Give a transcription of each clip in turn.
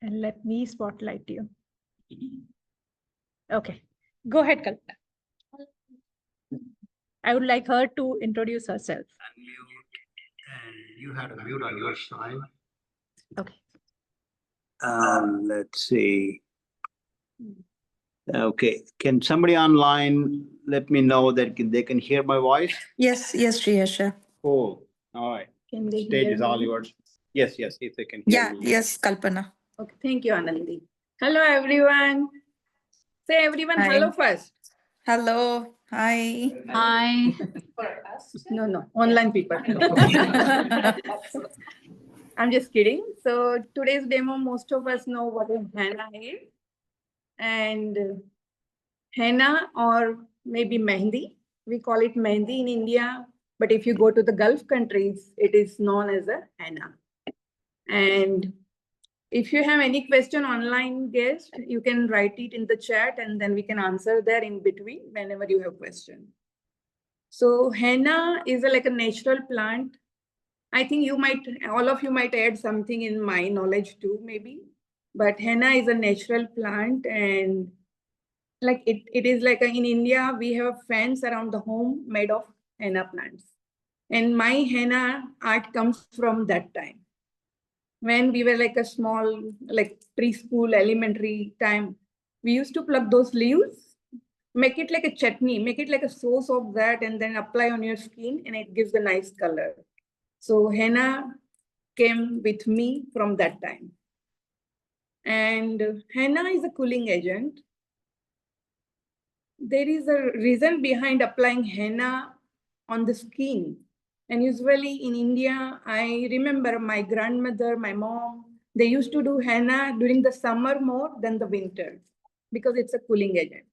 And let me spotlight you. Okay, go ahead, Kalpana. I would like her to introduce herself. Unmute, and you had a mute on your side. Okay. Let's see. Okay, can somebody online let me know that they can hear my voice? Yes, Shriyasha. Cool. All right. Can they Stage hear is all me? yours. Yes, if they can hear Yeah, me. yes, Kalpana. Okay, thank you, Anandi. Hello, everyone. Say everyone Hi. hello first. Hello. Hi. Hi. No, online people. I'm just kidding. So today's demo, most of us know what a henna is. And henna or maybe mehndi, we call it mehndi in India. But if you go to the Gulf countries, it is known as a henna. And if you have any question online, guest, you can write it in the chat and then we can answer there in between whenever you have question. So henna is like a natural plant. I think all of you might add something in my knowledge too, maybe. But henna is a natural plant, and like it is like in India, we have fans around the home made of henna plants. And my henna art comes from that time. When we were like a small, like preschool, elementary time, we used to pluck those leaves, make it like a chutney, make it like a sauce of that, and then apply on your skin, and it gives a nice color. So henna came with me from that time. And henna is a cooling agent. There is a reason behind applying henna on the skin. And usually in India, I remember my grandmother, my mom, they used to do henna during the summer more than the winter because it's a cooling agent.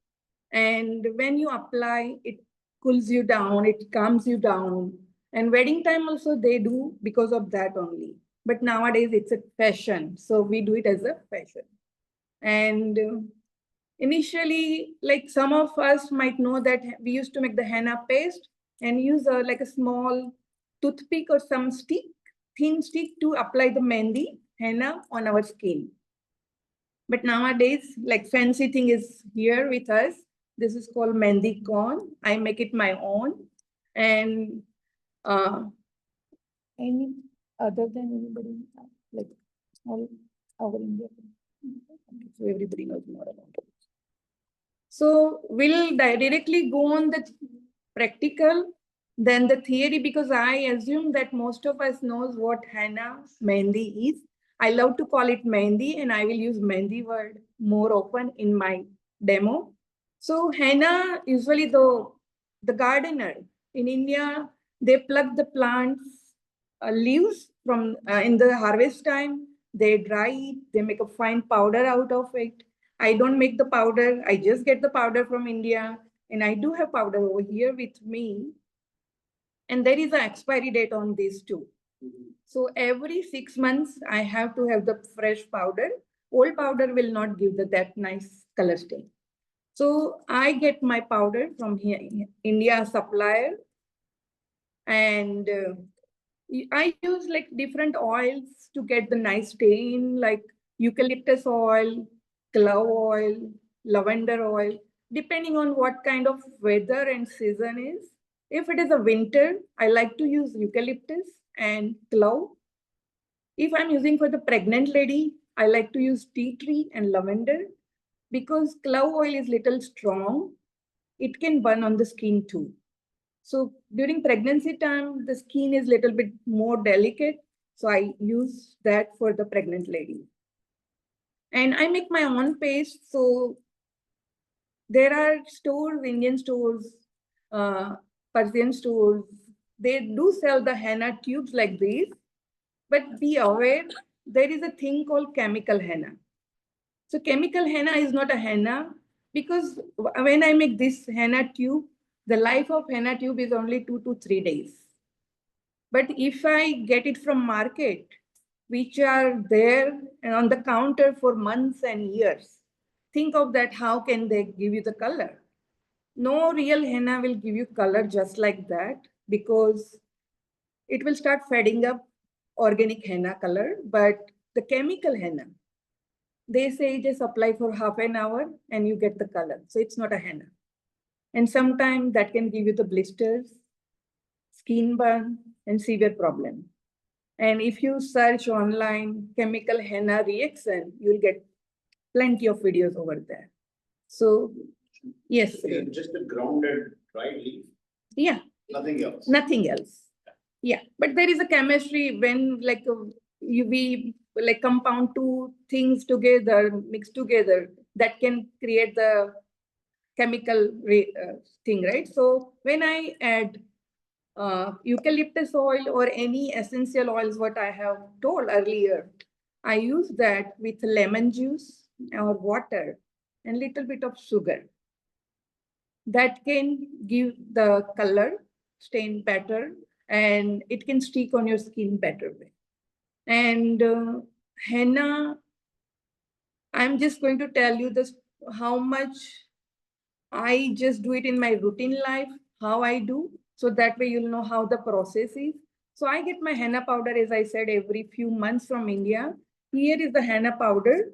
And when you apply, it cools you down, it calms you down. And wedding time also they do because of that only. But nowadays it's a fashion. So we do it as a fashion. And initially, like some of us might know that we used to make the henna paste and use like a small toothpick or some stick, thin stick to apply the mehndi henna on our skin. But nowadays, like fancy thing is here with us. This is called mehndi corn. I make it my own. And any other than anybody, like all our India. So everybody knows more about it. So we'll directly go on the practical, then the theory, because I assume that most of us knows what henna mehndi is. I love to call it mehndi, and I will use mehndi word more often in my demo. So henna, usually the gardener in India, they pluck the plants leaves from in the harvest time. They dry it, they make a fine powder out of it. I don't make the powder, I just get the powder from India, and I do have powder over here with me. And there is an expiry date on this too. So every 6 months, I have to have the fresh powder. Old powder will not give that nice color stain. So I get my powder from here, India supplier. And I use like different oils to get the nice stain, like eucalyptus oil, clove oil, lavender oil, depending on what kind of weather and season is. If it is a winter, I like to use eucalyptus and clove. If I'm using for the pregnant lady, I like to use tea tree and lavender because clove oil is little strong. It can burn on the skin too. So during pregnancy time, the skin is a little bit more delicate. So I use that for the pregnant lady. And I make my own paste. So there are stores, Indian stores, Persian stores, they do sell the henna tubes like these. But be aware, there is a thing called chemical henna. So chemical henna is not a henna because when I make this henna tube, the life of henna tube is only 2 to 3 days. But if I get it from market, which are there on the counter for months and years, think of that, how can they give you the color? No real henna will give you color just like that because it will start fading up organic henna color, but the chemical henna, they say just apply for half an hour and you get the color. So it's not a henna. And sometimes that can give you the blisters, skin burn, and severe problem. And if you search online chemical henna reaction, you'll get plenty of videos over there. So yes, Just a grounded dry leaf, yeah, nothing else. nothing else. Yeah, but there is a chemistry when like we like compound two things together, mixed together, that can create the chemical thing, right? So when I add eucalyptus oil or any essential oils, what I have told earlier, I use that with lemon juice or water and little bit of sugar. That can give the color stain better and it can stick on your skin better way. And henna, I'm just going to tell you this, how much I just do it in my routine life, how I do. So that way you'll know how the process is. So I get my henna powder, as I said, every few months from India. Here is the henna powder.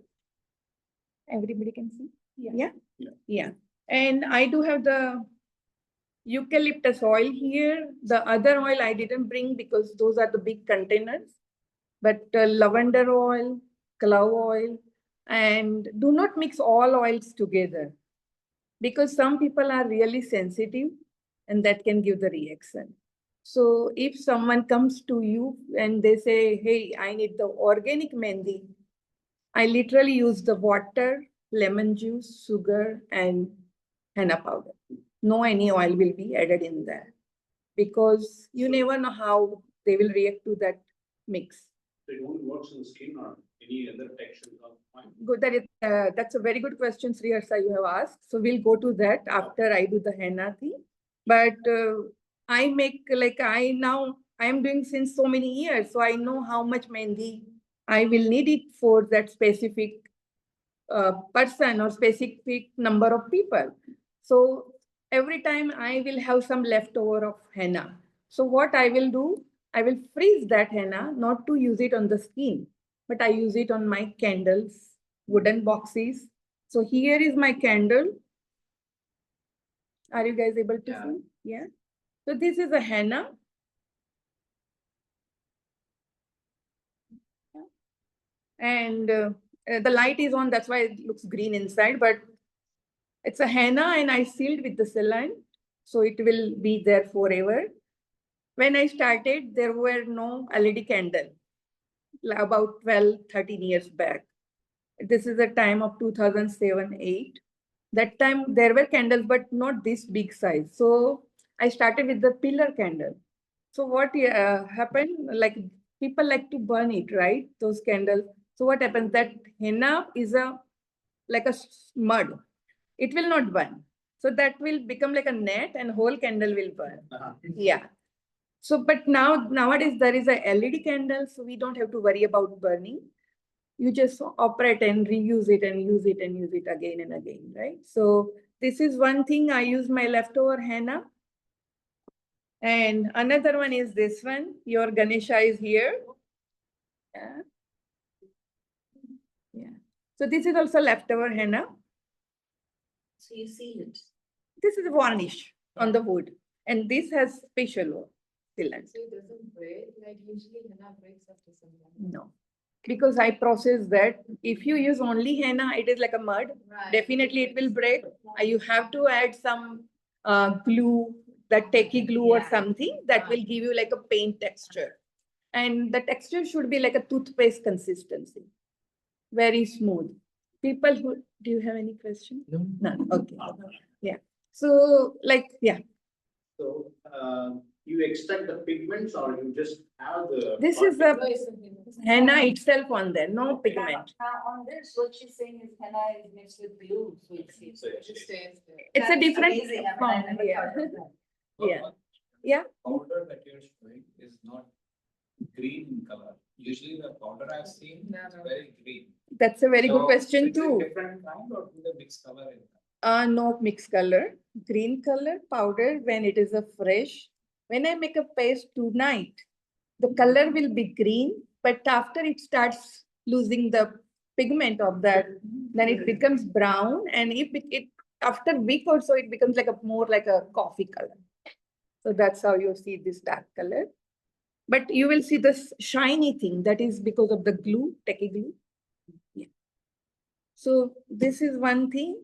Everybody can see? Yeah? Yeah. And I do have the eucalyptus oil here. The other oil I didn't bring because those are the big containers. But lavender oil, clove oil, and do not mix all oils together because some people are really sensitive and that can give the reaction. So if someone comes to you and they say, hey, I need the organic mehndi, I literally use the water, lemon juice, sugar, and henna powder. No any oil will be added in there because you never know how they will react to that mix. It only works on the skin or any other texture. Good, that's a very good question, Sri Harsha, you have asked. So we'll go to that after I do the henna thing. But I make like I am doing since so many years, so I know how much mehndi I will need it for that specific person or specific number of people. So every time I will have some leftover of henna. So what I will do, I will freeze that henna, not to use it on the skin, but I use it on my candles, wooden boxes. So here is my candle. Are you guys able to see? Yeah. So this is a henna. And the light is on, that's why it looks green inside, but it's a henna and I sealed with the saline. So it will be there forever. When I started, there were no LED candle, about 12, 13 years back. This is the time of 2007-8. That time there were candles, but not this big size. So I started with the pillar candle. So what happened, like people like to burn it, right? Those candles. So what happens, that henna is like a mud. It will not burn. So that will become like a net and whole candle will burn. Yeah. So, but nowadays there is a LED candle, so we don't have to worry about burning. You just operate and reuse it and use it and use it again and again, right? So this is one thing I use my leftover henna. And another one is this one. Your Ganesha is here. Yeah. Yeah. So this is also leftover henna. So you seal it. This is a varnish on the wood. And this has special sealant. So it doesn't break, like usually henna breaks after some time. No. Because I process that. If you use only henna, it is like a mud. Right. Definitely it will break. You have to add some glue, that tacky glue or something that will give you like a paint texture. And the texture should be like a toothpaste consistency. Very smooth. People who, do you have any question? No. None. Okay. Yeah. So like, yeah. So you extract the pigments or you just have the. This is the henna itself on there, no pigment. On this, what she's saying is henna is mixed with glue, so it stays there. It's a That's different amazing. I mean, I form. never Yeah. thought of that. Yeah. Yeah. Powder that you're showing is not green in color. Usually the powder I've seen is very green. That's a very good So, question it's a too. different kind or do they mix color in that? No mixed color. Green color powder when it is a fresh. When I make a paste tonight, the color will be green, but after it starts losing the pigment of that, then it becomes brown, and if it after a week or so, it becomes like a more like a coffee color. So that's how you see this dark color. But you will see this shiny thing, that is because of the glue, techie glue. Yeah. So this is one thing.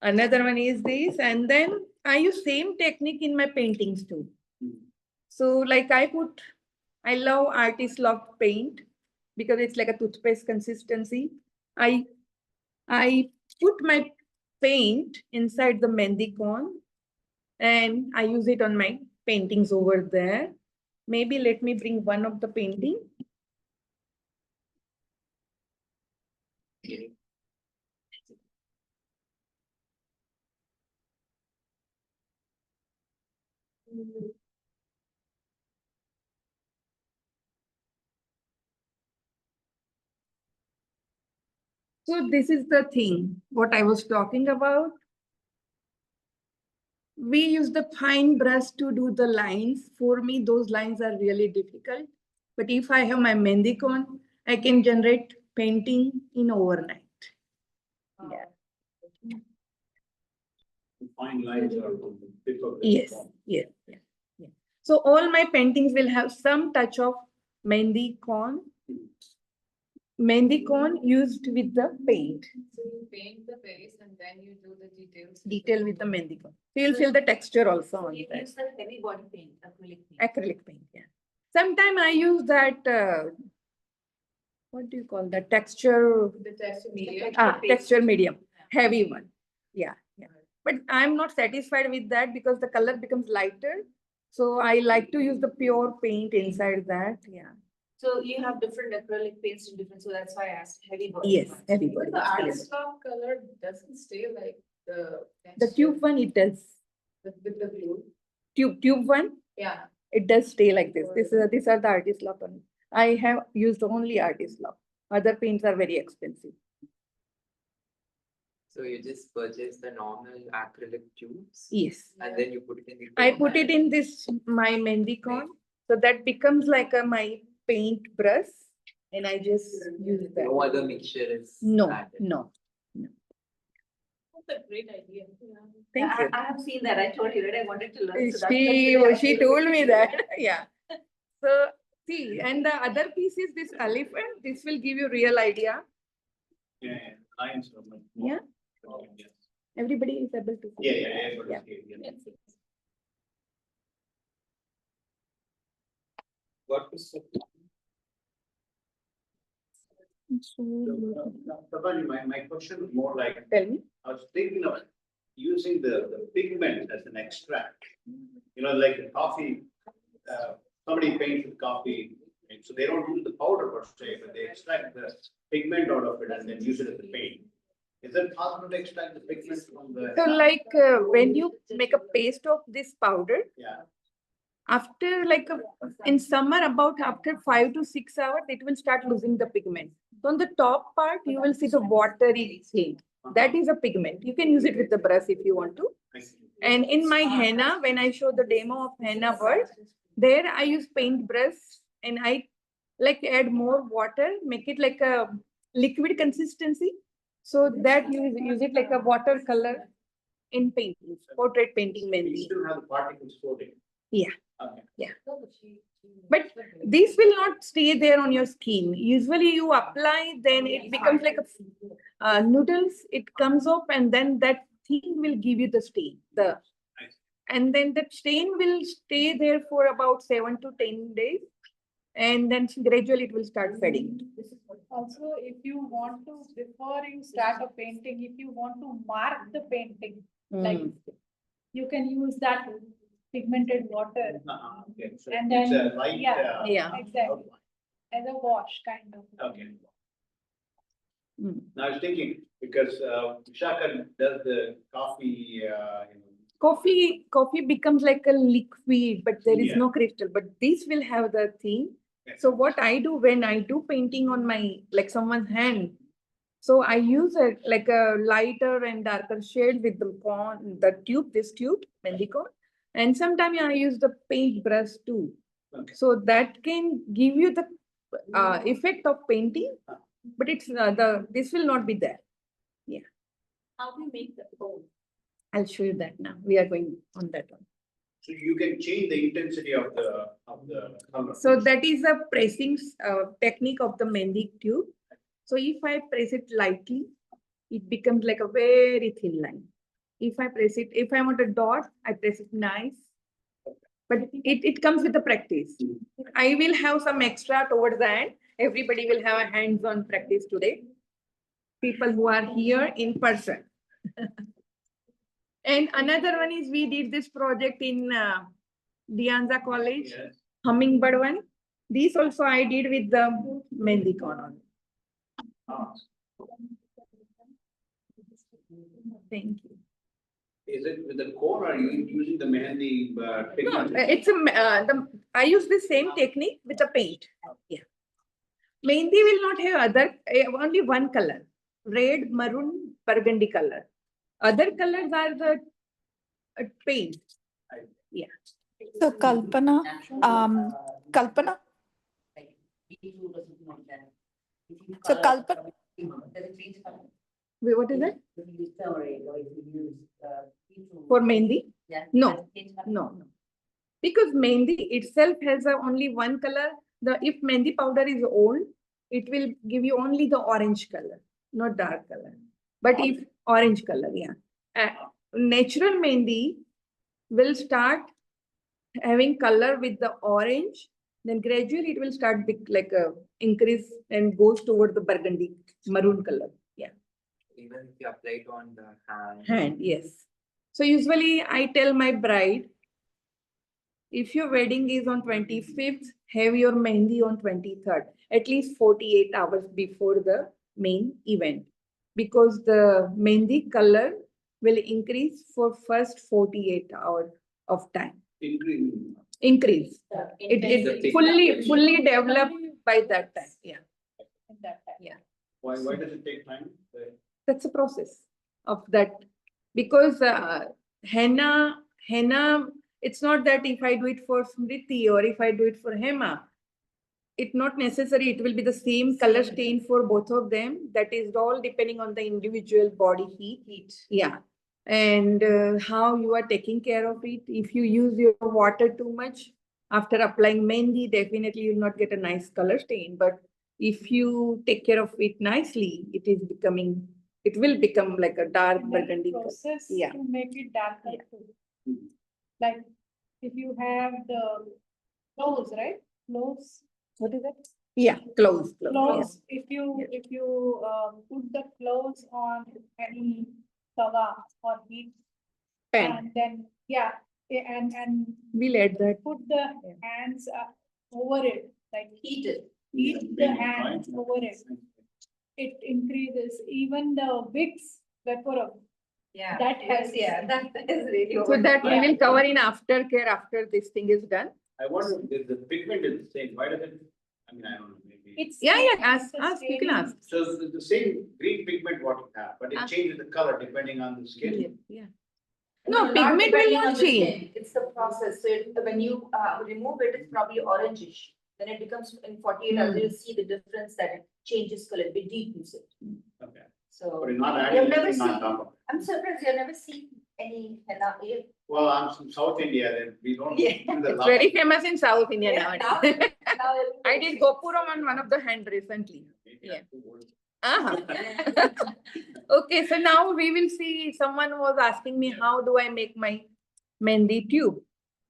Another one is this, and then I use same technique in my paintings too. So like I love artist lock paint because it's like a toothpaste consistency. I put my paint inside the mehndi cone and I use it on my paintings over there. Maybe let me bring one of the painting. So this is the thing, what I was talking about. We use the fine brush to do the lines. For me, those lines are really difficult. But if I have my mehndi cone, I can generate painting in overnight. Yeah. Fine lines are from the tip of the Yes, cone. yes, yeah, yeah. So all my paintings will have some touch of mehndi cone used with the paint. So you paint the base and then you do the details. Detail with the mehndi cone. So you'll feel the texture also on You that. use the heavy body paint, acrylic paint. Acrylic paint, yeah. Sometimes I use that, what do you call that? Texture, The texture medium. texture medium, heavy one. Yeah, yeah. But I'm not satisfied with that because the color becomes lighter. So I like to use the pure paint inside that, yeah. So you have different acrylic paints in different, so that's why I asked heavy body. Yes, ones. heavy body. The artist lock color doesn't stay like the. The tube one, it does. With the glue. Tube one, Yeah. it does stay like this. These are the artist lock on. I have used only artist lock. Other paints are very expensive. So you just purchase the normal acrylic tubes Yes. and then you put it in the. I cone put it and- in this, my mehndi cone. So that becomes like my paint brush and I just use that. No other mixture is. No, added. no. That's a great idea. Thank I, you. I have seen that. I told you that I wanted to learn. So that's why She told me that, yeah. So see, and the other piece is this elephant. This will give you real idea. Yeah, yeah, lines are much more. Yeah. Yes. Everybody is able to see. Yeah, yeah, yeah, able to Yeah. see it, yeah. Yes. What is the Tapani, my question is more like, Tell me. I was thinking of using the pigment as an extract. You know, like the coffee, somebody paints with coffee, and so they don't use the powder per se, but they extract the pigment out of it and then use it as a paint. Is it possible to extract the pigment from the? So like when you make a paste of this powder, Yeah, after like in summer about after 5 to 6 hours, it will start losing the pigment. So on the top part, you will see the watery thing. That is a pigment. You can use it with the brush if you want to. I see. And in my henna, when I show the demo of henna work, there I use paintbrush and I like add more water, make it like a liquid consistency. So that you use it like a watercolor in painting, portrait painting You mainly. still have the particles floating. Yeah. Okay. But these will not stay there on your skin. Usually you apply, then it becomes like a noodles, it comes up and then that thing will give you the stain. And then that stain will stay there for about 7 to 10 days. And then gradually it will start fading. Also, if you want to, before you start a painting, if you want to mark the painting, like you can use that pigmented water Okay, so And it's then- a light. yeah, Yeah. exactly, outline. as a wash kind of. Okay. Mm. Now I was thinking, because Vishaka does the coffee, Coffee becomes like a liquid, but there is Yeah. no crystal, but this will have the thing. Yeah. So what I do when I do painting on my, like someone's hand, so I use like a lighter and darker shade with the tube, this tube, mehndi cone. And sometimes I use the paintbrush too. Okay. So that can give you the effect of painting, but it's this will not be there. How do you make the bone? I'll show you that now. We are going on that one. So you can change the intensity of the color. So that is a pressing technique of the mehndi tube. So if I press it lightly, it becomes like a very thin line. If I press it, if I want a dot, I press it nice. But it comes with the practice. I will have some extra towards the end. Everybody will have a hands-on practice today. People who are here in person. And another one is we did this project in Dianza College, Yes. Hummingbird one. These also I did with the mehndi corn. Ah. Thank you. Is it with the cone or are you using the mehendi No, pigment? it's I use the same technique with the paint. Yeah. Mehndi will not have other, only one color, red, maroon, burgundy color. Other colors are the paint. Yeah. So Kalpana, Kalpana, So Kalpana- Wait, what is that? For mehndi? No, no. Because mehndi itself has only one color. If mehndi powder is old, it will give you only the orange color, not dark color. But if orange color, yeah. Natural mehndi will start having color with the orange, then gradually it will start big, like a increase and goes toward the burgundy maroon color. Yeah. Even if you apply it on the hand. Hand, yes. So usually I tell my bride, if your wedding is on 25th, have your mehndi on 23rd, at least 48 hours before the main event. Because the mehndi color will increase for first 48 hours of time. Increase. It fully developed by that time. Yeah. In that time. Why does it take time? That's a process of that. Because henna, it's not that if I do it for Smriti or if I do it for Hema, it's not necessary. It will be the same color stain for both of them. That is all depending on the individual body heat. Yeah. And how you are taking care of it. If you use your water too much after applying mehndi, definitely you will not get a nice color stain. But if you take care of it nicely, it will become like a dark And then burgundy the color. process Yeah. to make it darker Yeah. too. Like if you have the clothes, right? Clothes. What is that? Yeah, close. Clothes, if you, Yeah. put the clothes on any tawa or heat. Pen. And then, yeah, and We'll add that. put the Yeah. hands over it, like Heat it. heat the hands over it. It increases even the Vicks vapor. Yeah. That helps. Yeah, that is really. So that we Yeah. will cover in aftercare after this thing is done. I wonder if the pigment is the same. Why does it? I mean, I don't know, maybe. It's. Yeah, it's ask, you can ask. So the same green pigment what you have, but it Ah. changes the color depending on the skin. Yeah. No, No, pigment will depending not on the change. skin. It's the process. So when you remove it, it's probably orangish. Then it becomes in 48 hours, you'll see the difference that it changes color, it deepens it. Okay. So. But you're not You've adding never anything on seen- top of it. I'm surprised you've never seen any henna. Well, I'm from South India, then we don't. Yeah. do the It's lava. very famous in South India Yeah, nowadays. now I did Gopuram on one of the hand recently. Maybe Yeah. I'm too old. Okay, so now we will see, someone was asking me, how do I make my mehndi tube?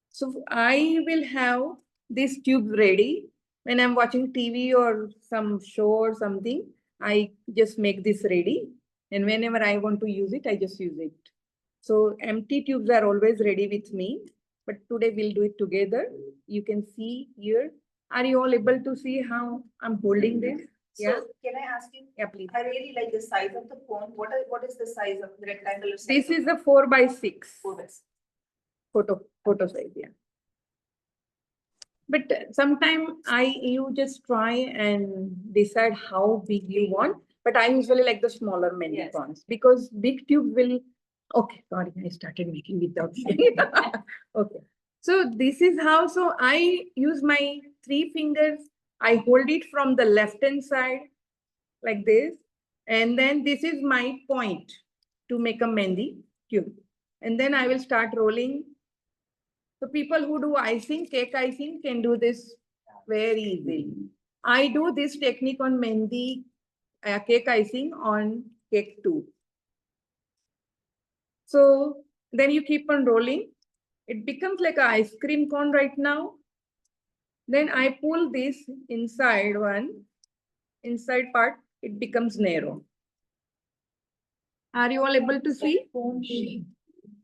So I will have this tube ready. When I'm watching TV or some show or something, I just make this ready. And whenever I want to use it, I just use it. So empty tubes are always ready with me, but today we'll do it together. You can see here. Are you all able to see how I'm holding this? Yeah. So can I ask you, Yeah, please. I really like the size of the cone. What is the size of the rectangular? size This of is the a 4x6 cone? photo size, yeah. But sometime you just try and decide how big you want. But I usually like the smaller mehndi Yes. cones because big tube will. Okay, sorry, I started making without. Okay, so this is how. So I use my 3 fingers. I hold it from the left hand side. like this. And then this is my point to make a mehndi tube. And then I will start rolling. So people who do icing, cake icing can do this very easily. I do this technique on mehndi, cake icing on cake too. So then you keep on rolling. It becomes like an ice cream cone right now. Then I pull this inside inside part, it becomes narrow. Are you all able to see? Cone shape.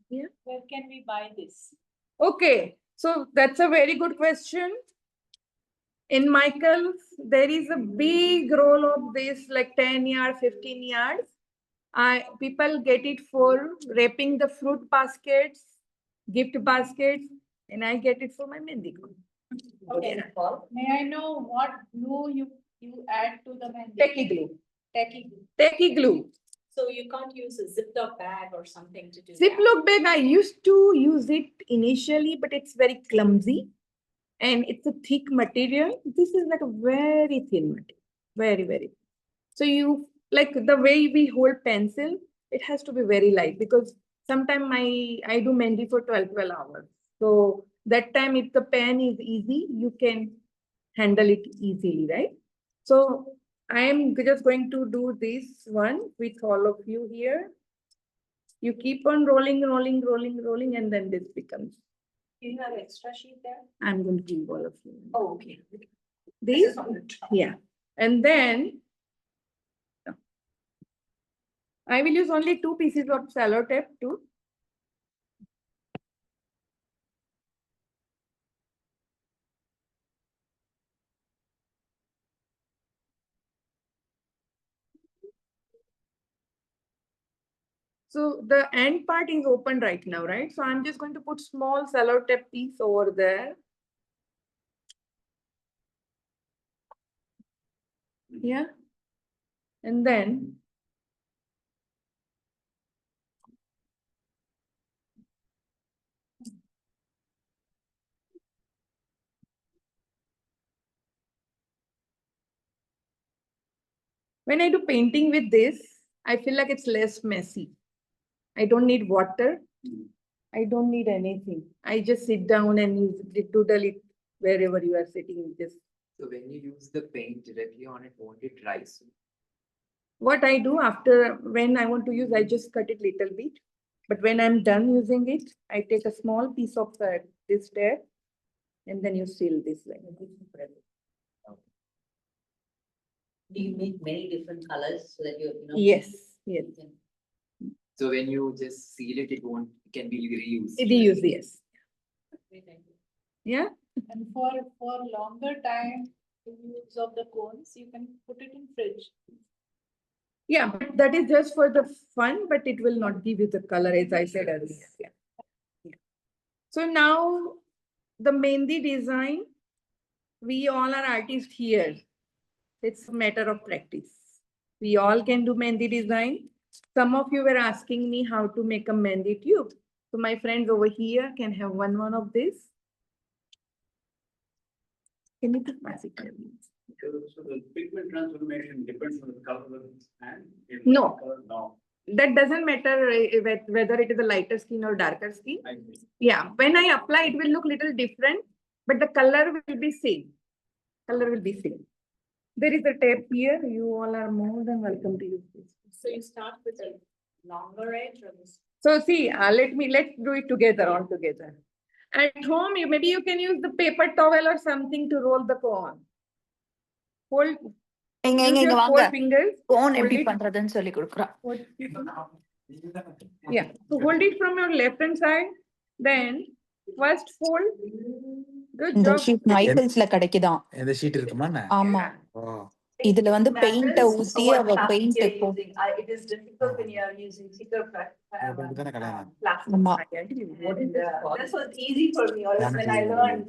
Yeah. Where can we buy this? Okay, so that's a very good question. In Michael's, there is a big roll of this, like 10 yards, 15 yards. People get it for wrapping the fruit baskets, gift baskets, and I get it for my mehndi cone. Okay. May I know what glue you add to the mehndi? Techie glue. Techie glue. Techie glue. So you can't use a Ziploc bag or something to do that? Ziploc bag, I used to use it initially, but it's very clumsy and it's a thick material. This is like a very thin material, very, very. So you, like the way we hold pencil, it has to be very light because sometimes I do mehndi for 12 hours. So that time if the pen is easy, you can handle it easily, right? So I am just going to do this one with all of you here. You keep on rolling, rolling, rolling, rolling, and then this becomes. Do you have extra sheet there? I'm going to give all of you. Oh, okay. These, yeah. And then I will use only 2 pieces of cello tape too. So the end part is open right now, right? So I'm just going to put small cello tape piece over there. Yeah. And then when I do painting with this, I feel like it's less messy. I don't need water. I don't need anything. I just sit down and use it, doodle it wherever you are sitting. Just So when you use the paint directly on it, won't it dry soon? what I do after, when I want to use, I just cut it little bit. But when I'm done using it, I take a small piece of this tape and then you seal this like. Do you make many different colors so that you know? Yes, yes. you can- So when you just seal it, it can be reused. Reuse, yes. Great idea. Yeah. And for longer time, the use of the cones, you can put it in fridge. Yeah, but that is just for the fun, but it will not give you the color as I said earlier. Yeah. Yeah. So now the mehndi design, we all are artists here. It's a matter of practice. We all can do mehndi design. Some of you were asking me how to make a mehndi tube. So my friends over here can have one of this. Can you put magic? So the pigment transformation depends on the color of the hand? No. No. That doesn't matter whether it is a lighter skin or darker skin. I see. Yeah, when I apply, it will look little different, but the color will be same. Color will be same. There is a tape here. You all are more than welcome to use this. So you start with a longer edge or this? So see, let's do it together, all together. At home, maybe you can use the paper towel or something to roll the cone. Hold. எங்க Use எங்க your இங்க 4 வாங்க fingers. Cone Hold எப்படி it. பண்றதுன்னு சொல்லி கொடுக்குறான். Yeah. So hold it from your left hand side. Then first fold. Good இந்த job. Sheet மைக்கேல்ஸ்ல கிடைக்குதாம். எந்த ஷீட் இருக்குமா என்ன? ஆமா. ஓ. இதுல வந்து பெயிண்ட Matters ஊத்தி what அவ plastic paint you're using. It is difficult when you are using thicker அப்படித்தானே கல்யாணம். plastic. ஆமா. And this was easy for me, or else when I learned,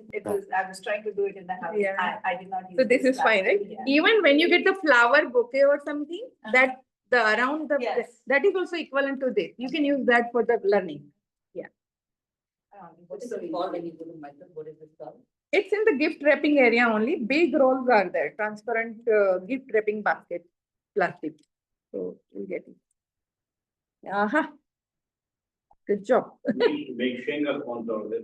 I was trying to do it in the house. Yeah. I did not use. So this is fine, right? Yeah. Even when you get the flower bouquet or something, that the around the Yes. that is also equivalent to this. You can use that for the learning. What is it called when you go to Michael? What is this called? It's in the gift wrapping area only. Big rolls are there, transparent gift wrapping basket. plastic. So we'll get it. Good job. We used to make shingle ponds out of it.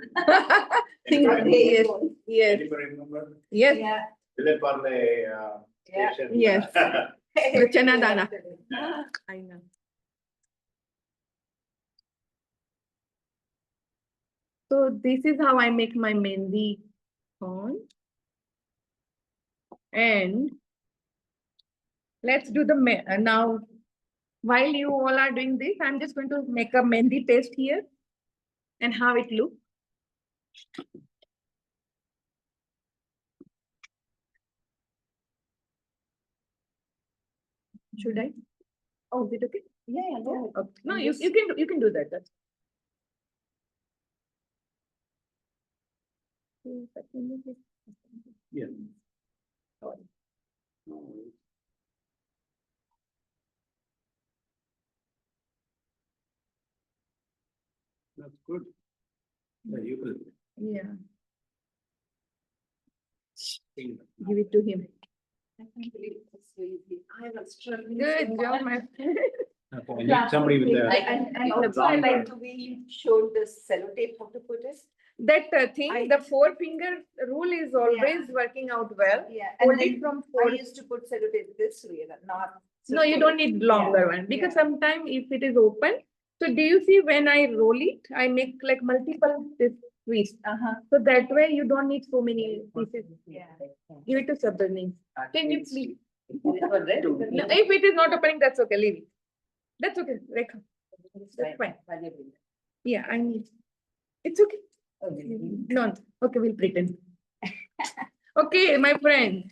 Yes, yes, Anybody remember? yes. Yeah. Vile Parle, Yeah. station. Yes. The chana dana. I know. So this is how I make my mehndi cone. And let's do the now. While you all are doing this, I'm just going to make a mehndi paste here and how it looks. Should I? Oh, is it okay? Yeah, go Okay. No, you can do that. That's. Yeah. Sorry. That's good. Yeah, you will. Yeah, give it to him. I can't believe it's so easy. I was struggling. Good so job, much. my friend. You need somebody with Like, a. and also I like the way you showed the sellotape, how to put it. That thing, I- the 4-finger rule is always working out well. Yeah. Hold And it then from I 4. used to put sellotape this way, not. No, you don't need longer one because yeah. sometimes if it is open. So do you see when I roll it, I make like multiple this twist. So that way you don't need so many pieces. Yeah. Give it to Sabrina. Can you please? This one, right? No, if it is not opening, that's okay. Leave it. That's okay. Rekha. That's fine. Yeah, I need. It's okay. No, okay, we'll pretend. Okay, my friend.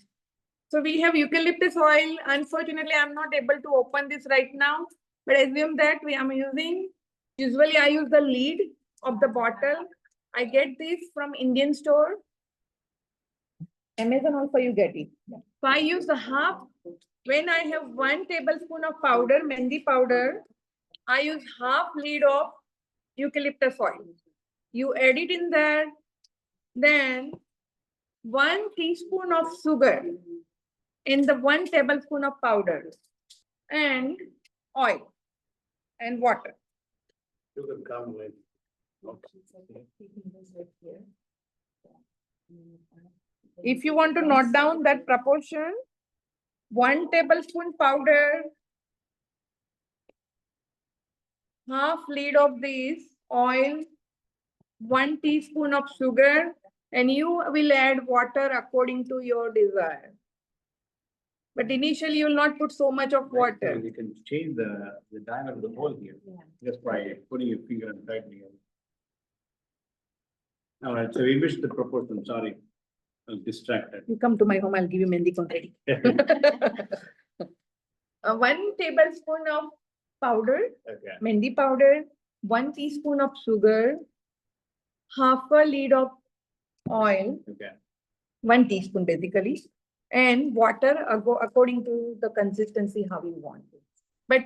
So we have eucalyptus oil. Unfortunately, I'm not able to open this right now, but assume that we am using, usually I use the lid of the bottle. I get this from Indian store. Amazon also you get it. So I use the half, when I have 1 tablespoon of powder, mehndi powder, I use half lid of eucalyptus oil. You add it in there, then 1 teaspoon of sugar in the 1 tablespoon of powder and oil and water. You can come with. If you want to note down that proportion, 1 tablespoon powder, half lid of this oil, 1 teaspoon of sugar, and you will add water according to your desire. But initially you will not put so much of water. You can change the diameter of the hole here, just by putting your finger and tightening it. All right, so we missed the proportion, sorry. I was distracted. You come to my home, I'll give you mehndi con ready. 1 tablespoon of powder, Okay, mehndi powder, 1 teaspoon of sugar, half a lid of oil, okay. 1 teaspoon basically, and water according to the consistency how you want it. But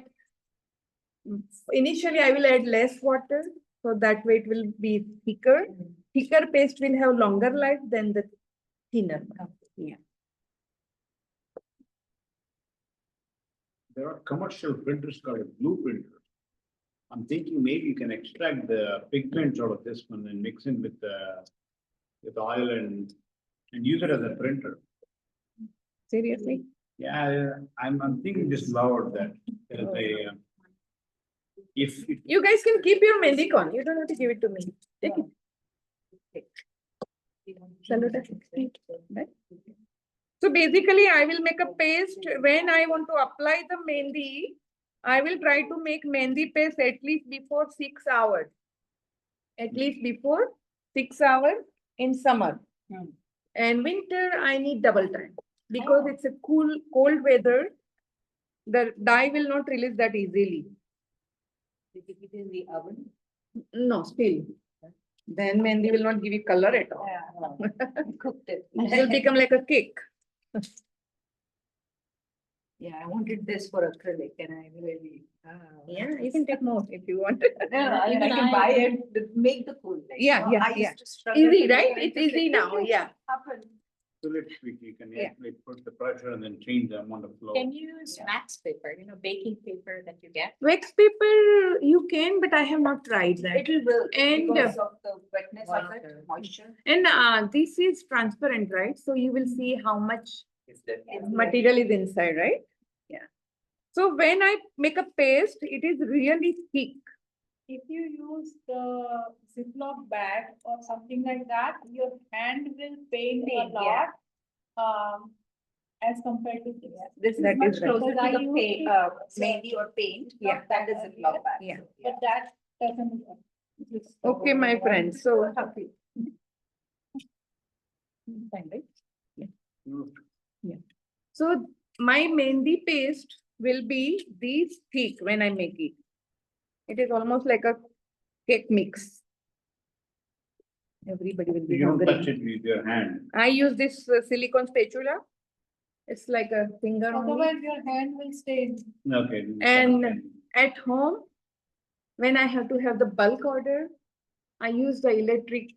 initially I will add less water, so that way it will be thicker. Thicker paste will have longer life than the thinner one. Yeah. There are commercial printers called blue printers. I'm thinking maybe you can extract the pigments out of this one and mix it with oil and use it as a printer. Seriously? Yeah, I'm thinking just loud that there's a, if it You guys can keep your mehndi con. You don't have to give it to me. Take it. Right? So basically, I will make a paste. When I want to apply the mehndi, I will try to make mehndi paste at least before 6 hours. At least before 6 hours in summer. And winter, I need double time. Because it's a cold weather, the dye will not release that easily. Did you keep it in the oven? No, still. Then mehndi will not give you color at all. Cooked it. It will become like a cake. Yeah, I wanted this for acrylic and I really. Yeah, you can take more if you want. No, I Even can I- buy it, make the cool. Yeah, yeah, I yeah. used to struggle Easy, to right? make It's easy now, yeah. happen. So let's tweak, you can Yeah. like put the pressure and then change the amount of flow. Can you use wax paper, baking paper that you get? Wax paper, you can, but I have not tried that. It will, And, because of the wetness of it, moisture. And this is transparent, right? So you will see how much Is that? material is inside, right? Yeah. So when I make a paste, it is really thick. If you use the Ziploc bag or something like that, your hand will paint a Paint, lot. yeah. As compared to this. This It's that much is right. closer Because I to the used paint, it- mehndi or paint, Yeah. that is a block bag. Yeah. But that doesn't work. Okay, my friends, so. Fine, right? Mm. So my mehndi paste will be this thick when I make it. It is almost like a cake mix. Everybody will be You don't touch hungry. it with your hand. I use this silicone spatula. It's like a finger only. Otherwise, your hand will stay. Okay. And- At home, when I have to have the bulk order, I use the electric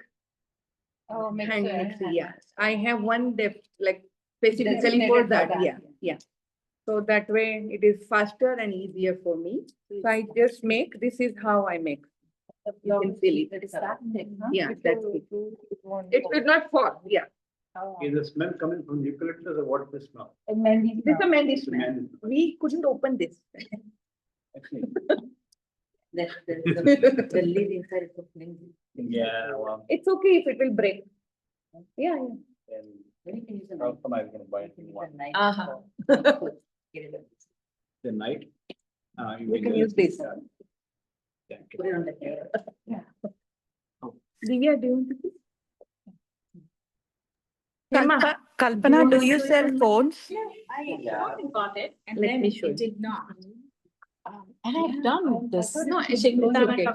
Oh, hand mixer. mixer. Yeah, I have one depth like specifically for Designated for that. that. Yeah, yeah. So that way it is faster and easier for me. So I just make, this is how I make. You can feel it. Is that thick, huh? Yeah, that's it. won't It will not fall. Yeah. Is the smell coming from eucalyptus or what is the smell? This is a mehndi It's a smell. man- We couldn't open this. Actually, The lid inside is opening. yeah, well, It's okay if it will break. Yeah, yeah. then Then you can use a how knife. come I'm gonna buy You it can in use a one? knife. Uh-huh. Get it out. The night? You can use this. Yeah, Put it on the table. Divya, do you want to this? Hema, Kalpana, do you sell phones? I thought about it and Let then me show it you. did not. And I've done this. No, it's okay.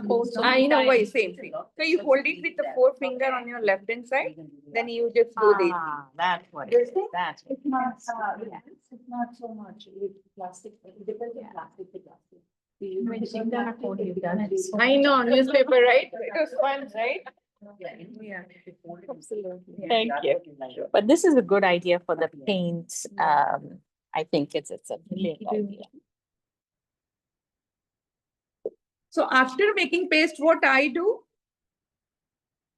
I know why, same thing. So you hold it with the forefinger on your left hand side, then you just do this. That's what This thing? That's It's not, it's not so much with plastic, it depends on plastic to plastic. You've done it. I know, newspaper, right? It was fun, right? Yeah. Absolutely. Thank you. But this is a good idea for the paints. I think it's a brilliant idea. So after making paste, what I do?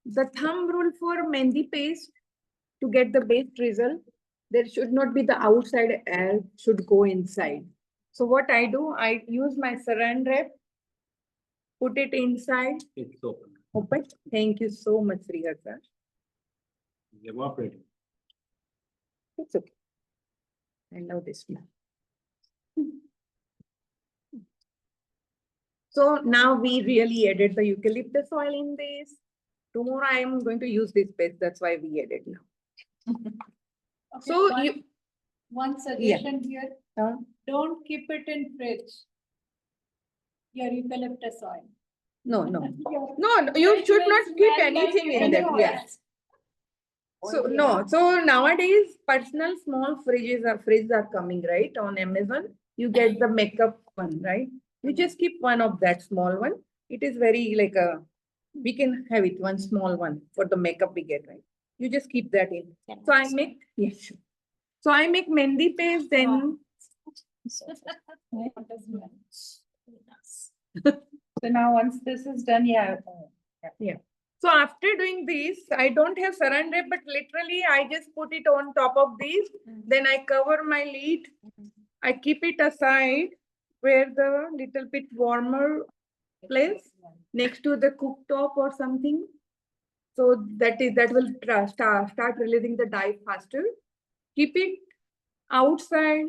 The thumb rule for mehndi paste, to get the best result, there should not be the outside air, should go inside. So what I do, I use my saran wrap, put it inside, It's open, open. Thank you so much, Sriharsa. evaporating. It's okay. I love this one. So now we really added the eucalyptus oil in this. Tomorrow I am going to use this paste, that's why we added now. Okay, So one- you, One suggestion here, uh, don't keep it in fridge. Your eucalyptus oil. no, no, Your no, you fridge should will not keep smell like anything in that, eucalyptus. yes. So no, so nowadays personal small fridges are coming, right? On Amazon, you get the makeup one, right? You just keep one of that small one. It is very like we can have it, one small one for the makeup we get, right? You just keep that in. So I make, yes, sure. So I make mehndi paste, then So now once this is done, yeah. so after doing this, I don't have saran wrap, but literally I just put it on top of this. Then I cover my lid. I keep it aside where the little bit warmer place next to the cooktop or something. So that will start releasing the dye faster. Keep it outside.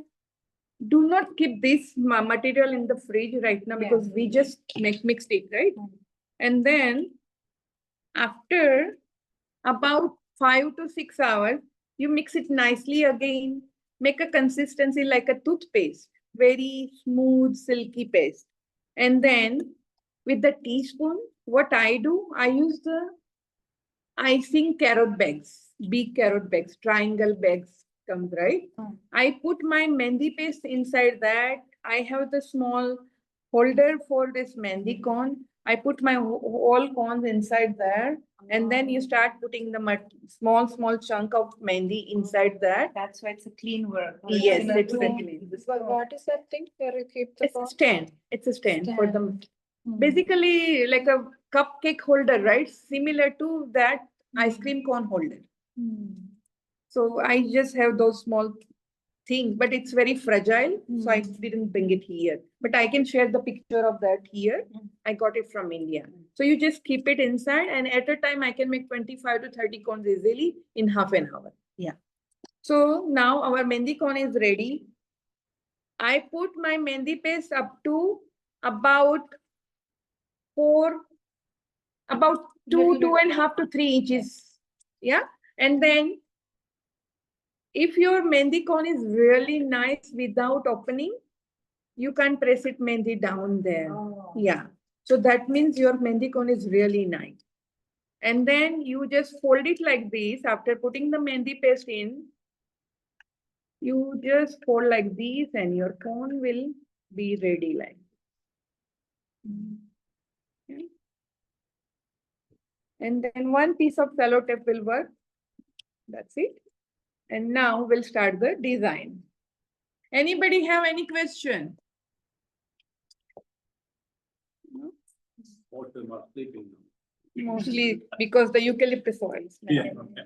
Do not keep this material in the fridge right now because we just mixed it, right? And then after about 5 to 6 hours, you mix it nicely again. Make a consistency like a toothpaste, very smooth, silky paste. And then with the teaspoon, what I do, I use the icing carrot bags, big carrot bags, triangle bags comes, right? I put my mehndi paste inside that. I have the small holder for this mehndi cone. I put my whole cones inside there, and then you start putting the small chunk of mehendi inside that. That's why it's a clean work. Yes, Original it's a clean. clean. What is that thing where you keep the It's a phone? stand. It's a stand for the Hmm. basically like a cupcake holder, right? Similar to that ice cream cone holder. Hmm. So I just have those small things, but it's very fragile, so I didn't bring it here. But I can share the picture of that here. I got it from India. So you just keep it inside, and at a time I can make 25 to 30 cones easily in half an hour. Yeah. So now our mehendi cone is ready. I put my mehendi paste up to about about two and a half to 3 inches. Yeah. And then if your mehendi cone is really nice without opening, you can press it mehendi down there. Oh. Yeah. So that means your mehendi cone is really nice. And then you just fold it like this. After putting the mehendi paste in, you just fold like this and your cone will be ready like this. Okay. And then one piece of cello tape will work. That's it. And now we'll start the design. Anybody have any question? No? Most of them are sleeping. Mostly because the eucalyptus oils. Yeah, okay.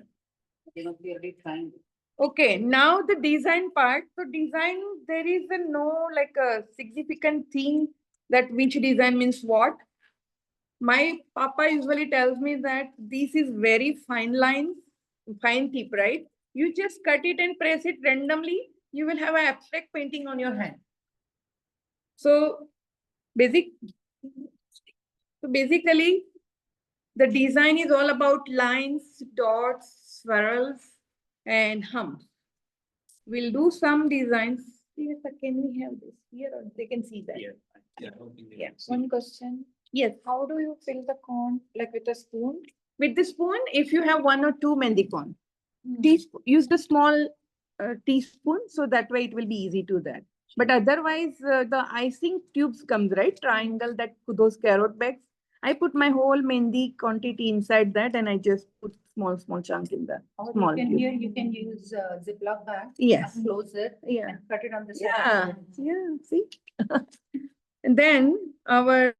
They must be already trying. Okay, now the design part. So design, there is a no like a significant thing that which design means what. My papa usually tells me that this is very fine line, fine tip, right? You just cut it and press it randomly. You will have an abstract painting on your hand. So basically, the design is all about lines, dots, swirls, and humps. We'll do some designs. Yes, sir, can we have this here or they can see that? Yeah. Yeah, I don't think they Yeah. can see. One question, Yes. how do you fill the cone, like with a spoon? With the spoon, if you have 1 or 2 mehendi cone, Hmm. use the small teaspoon, so that way it will be easy to that. But otherwise, the icing tubes comes, right? Triangle, that those carrot bags. I put my whole mehendi quantity inside that, and I just put small chunk in the Or small you can, tube. here you can use Ziploc bag. Yes. Close it Yeah. and cut it on the Yeah. side. Yeah. See. And then our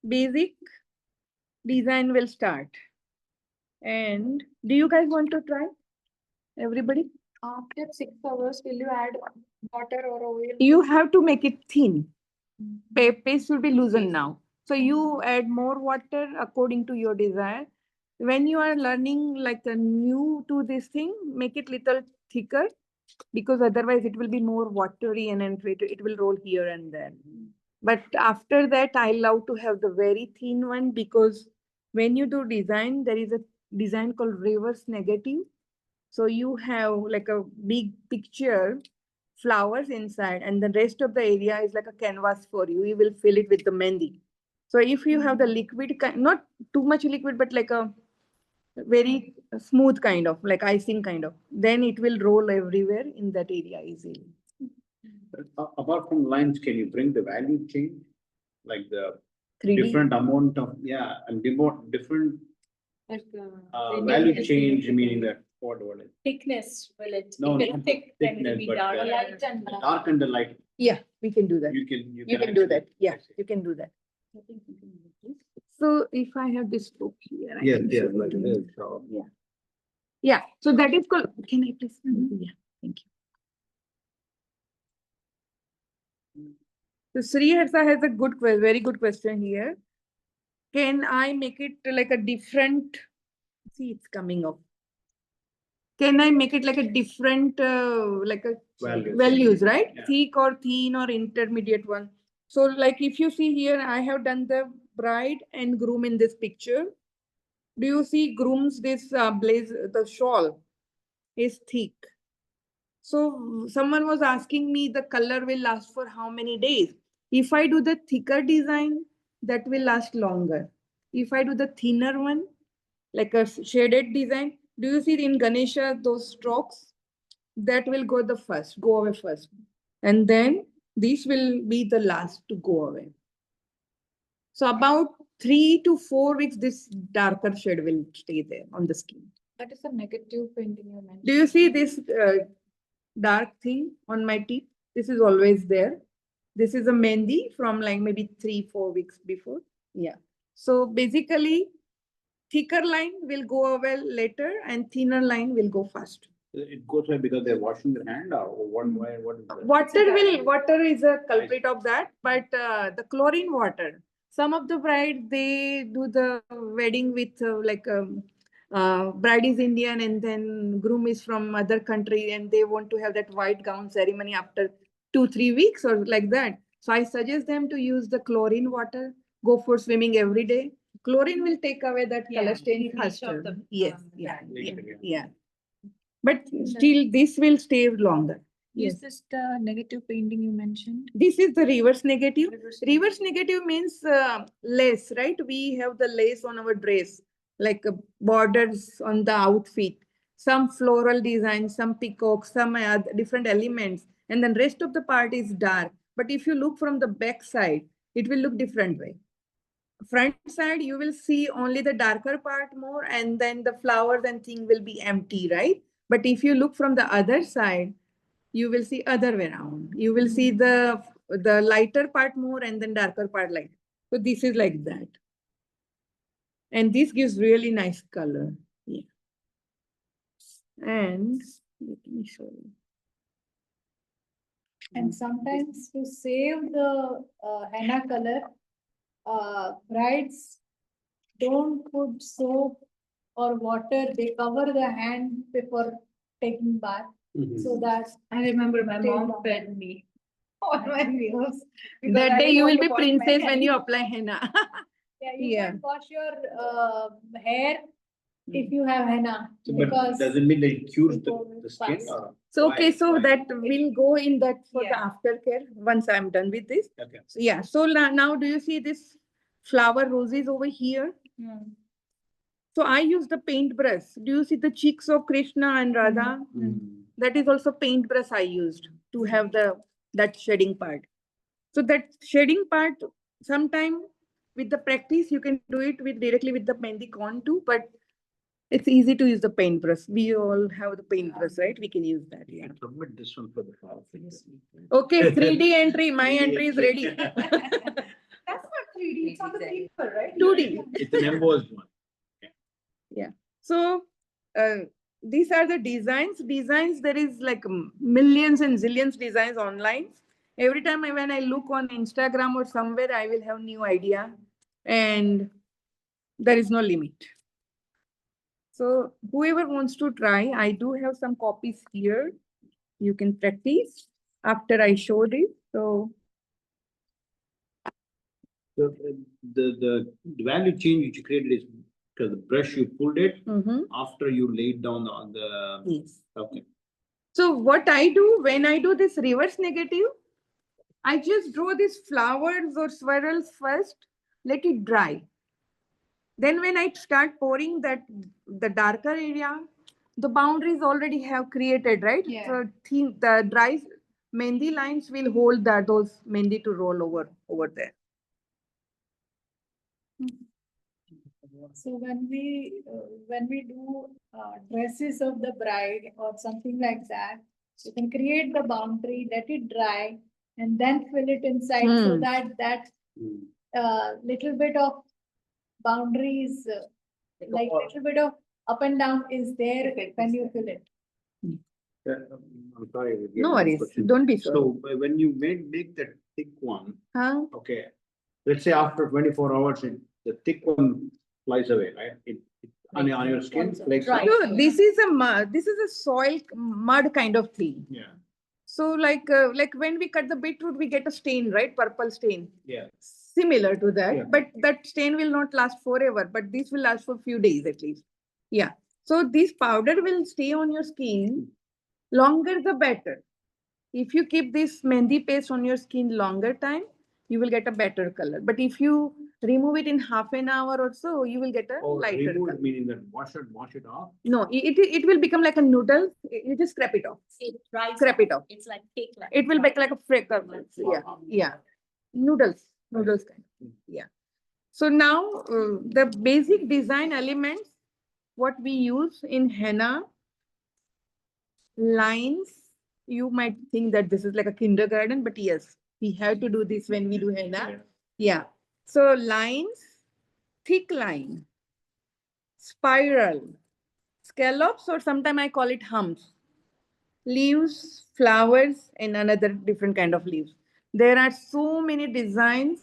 basic design will start. And do you guys want to try? Everybody? After 6 hours, will you add water or oil? You have to make it thin. Paste will be loosened now. So you add more water according to your desire. When you are learning like a new to this thing, make it little thicker because otherwise it will be more watery and then it will roll here and there. But after that, I love to have the very thin one because when you do design, there is a design called reverse negative. So you have like a big picture, flowers inside, and the rest of the area is like a canvas for you. You will fill it with the mehendi. So if you have the liquid, not too much liquid, but like a very smooth kind of, like icing kind of, then it will roll everywhere in that area easily. Apart from lines, can you bring the value change? Like the 3D. different amount of, yeah, and different Like, value change, meaning that what is? Thickness, will it, No, if not it's thick, then it will thickness, be but, dark. light and The dark and the light, Yeah, we can do that. you can. You can do that. Yeah, you can do that. So if I have this book here. I Yes, can yes, show it like to this, you. so. Yeah. Yeah, so that is called, can I please? Yeah, thank you. So Sri Harsa has a very good question here. Can I make it like a different, see it's coming up. Can I make it like a different, like a values, right? Yeah. Thick or thin or intermediate one. So like if you see here, I have done the bride and groom in this picture. Do you see groom's this blaze, the shawl is thick. So someone was asking me the color will last for how many days? If I do the thicker design, that will last longer. If I do the thinner one, like a shaded design, do you see in Ganesha those strokes? That will go away first. And then this will be the last to go away. So about 3 to 4 weeks, this darker shade will stay there on the skin. That is a negative painting you mentioned. Do you see this dark thing on my teeth? This is always there. This is a mehndi from like maybe 3-4 weeks before. Yeah. So basically, thicker line will go away later and thinner line will go fast. It goes away because they're washing their hand or what, why, what is that? Water is a culprit of that, but the chlorine water. Some of the brides, they do the wedding with bride is Indian and then groom is from other country and they want to have that white gown ceremony after 2-3 weeks or like that. So I suggest them to use the chlorine water, go for swimming every day. Chlorine will take away that color stain faster. Yes, yeah. But still this will stay longer. Is this the negative painting you mentioned? This is the reverse negative. Reverse negative means lace, right? We have the lace on our dress, like borders on the outfit, some floral design, some peacock, some different elements, and then rest of the part is dark. But if you look from the back side, it will look different way. Front side, you will see only the darker part more, and then the flowers and thing will be empty, right? But if you look from the other side, you will see other way around. You will see the lighter part more and then darker part light. So this is like that. And this gives really nice color. Yeah. And let me show you. And sometimes to save the henna color, brides don't put soap or water. They cover the hand before taking bath. So that I remember my mom fed me on my meals. That day you will be princess when you apply henna. You can wash your hair if you have henna. So, but Because doesn't mean that it cures people the skin pass. or? So, why? okay, so Why? that will go in that for the Yeah. aftercare once I'm done with this. Okay. So, yeah, so now do you see this flower roses over here? So I use the paintbrush. Do you see the cheeks of Krishna and Radha? That is also paintbrush I used to have that shading part. So that shading part, sometime with the practice, you can do it directly with the mehndi con too, but it's easy to use the paintbrush. We all have the paintbrush, right? We can use that. Yeah. Submit this one for the file. Okay, 3D entry. My 3D entry is ready. That's not 3D, it's on the paper, right? 2D. It's an embossed one. Yeah. So these are the designs. There is like millions and zillions designs online. Every time when I look on Instagram or somewhere, I will have new idea, and there is no limit. So whoever wants to try, I do have some copies here. You can practice after I show this. So The value change which you created is because the brush you pulled it after you laid down on the. yes. Okay. So what I do when I do this reverse negative, I just draw these flowers or swirls first, let it dry. Then when I start pouring the darker area, the boundaries already have created, right? Yeah. So the dry mehndi lines will hold those mehndi to roll over there. So when we do dresses of the bride or something like that, you can create the boundary, let it dry, and then fill it inside so that little bit of boundaries, like little bit of up and down is there when you fill it. I'm sorry. again, No one worries. question. Don't be sorry. So when you make that thick one, Huh? okay, let's say after 24 hours, the thick one flies away, right? It on your skin, like. Dry. So this is a soil mud kind of thing. Yeah, So like when we cut the beetroot, we get a stain, right? Purple stain. yeah. Similar to that, Yeah. but that stain will not last forever, but this will last for a few days at least. Yeah. So this powder will stay on your skin longer the better. If you keep this mehndi paste on your skin longer time, you will get a better color. But if you remove it in half an hour or so, you will get a Or lighter remove color. it, meaning that wash it off. No, it will become like a noodle. You just scrape it off. It dries Scrap off. it off. It's like cake It will make like a freckle. Yeah, yeah. Noodles kind. Yeah. So now the basic design elements, what we use in henna, lines, you might think that this is like a kindergarten, but yes, we have to do this when we do henna. Yeah. So lines, thick line, spiral, scallops, or sometimes I call it humps, leaves, flowers, and another different kind of leaves. There are so many designs.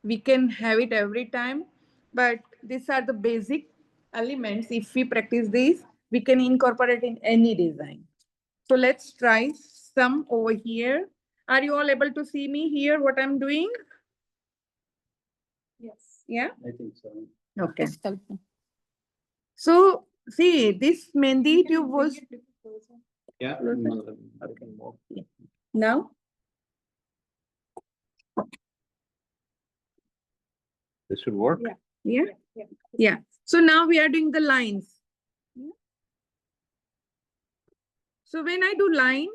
We can have it every time, but these are the basic elements. If we practice these, we can incorporate in any design. So let's try some over here. Are you all able to see me here, what I'm doing? Yes. Yeah? I think so. Okay. Yes, Kalpana. So see, this Mendi tube was Yeah. Okay. Now. This should work. Yeah. Yeah. So now we are doing the lines. So when I do line,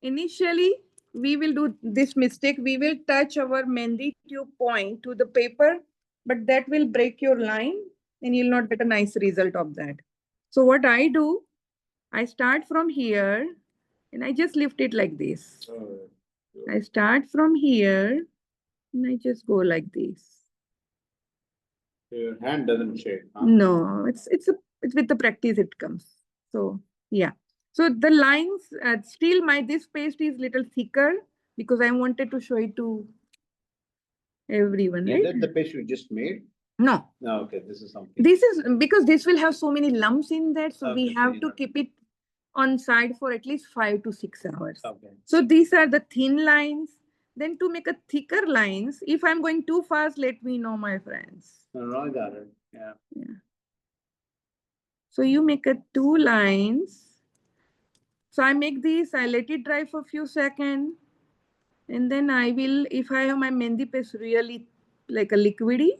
initially we will do this mistake. We will touch our Mendi tube point to the paper, but that will break your line and you'll not get a nice result of that. So what I do, I start from here and I just lift it like this. I start from here and I just go like this. Your hand doesn't shake. Huh? No, it's with the practice it comes. So yeah. So the lines, still this paste is little thicker because I wanted to show it to everyone, Is right? that the paste you just made? No, No, okay, this is something. this is because this will have so many lumps in that. So we Okay, so have you're to not- keep it on side for at least 5 to 6 hours. Okay. So these are the thin lines. Then to make a thicker lines, if I'm going too fast, let me know, my friends. No, I got it. Yeah. So you make a 2 lines. So I make this, I let it dry for a few seconds. And then I will, if I have my Mendi paste really like a liquidy,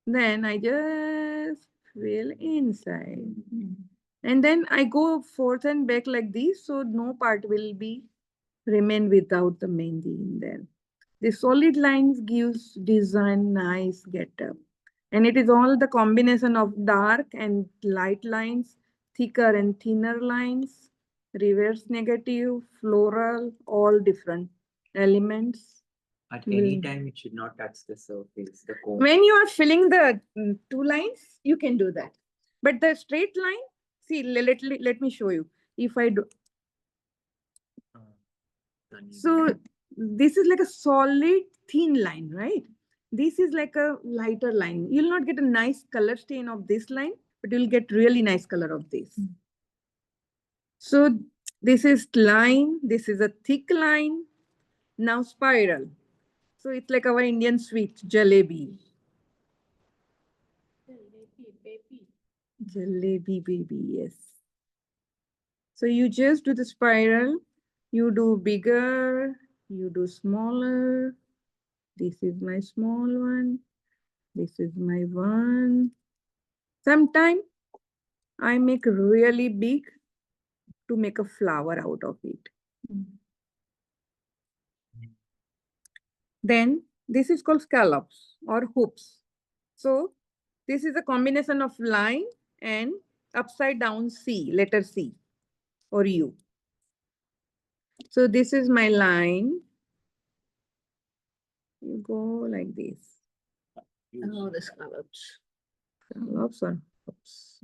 then I just fill inside. And then I go forth and back like this, so no part will be remain without the Mendi in there. The solid lines gives design nice getup. And it is all the combination of dark and light lines, thicker and thinner lines, reverse negative, floral, all different elements. At any time, it should not touch the surface, the comb. When you are filling the 2 lines, you can do that. But the straight line, see, let me show you. If I do, so this is like a solid thin line, right? This is like a lighter line. You'll not get a nice color stain of this line, but you'll get really nice color of this. So this is line, this is a thick line. Now spiral. So it's like our Indian sweet, jalebi. Jalebi baby, yes. So you just do the spiral, you do bigger, you do smaller. This is my small one. This is my one. Sometimes I make really big to make a flower out of it. Then this is called scallops or hoops. So this is a combination of line and upside down C, letter C or U. So this is my line. You go like this. Oh, the scallops. Scallops or hoops.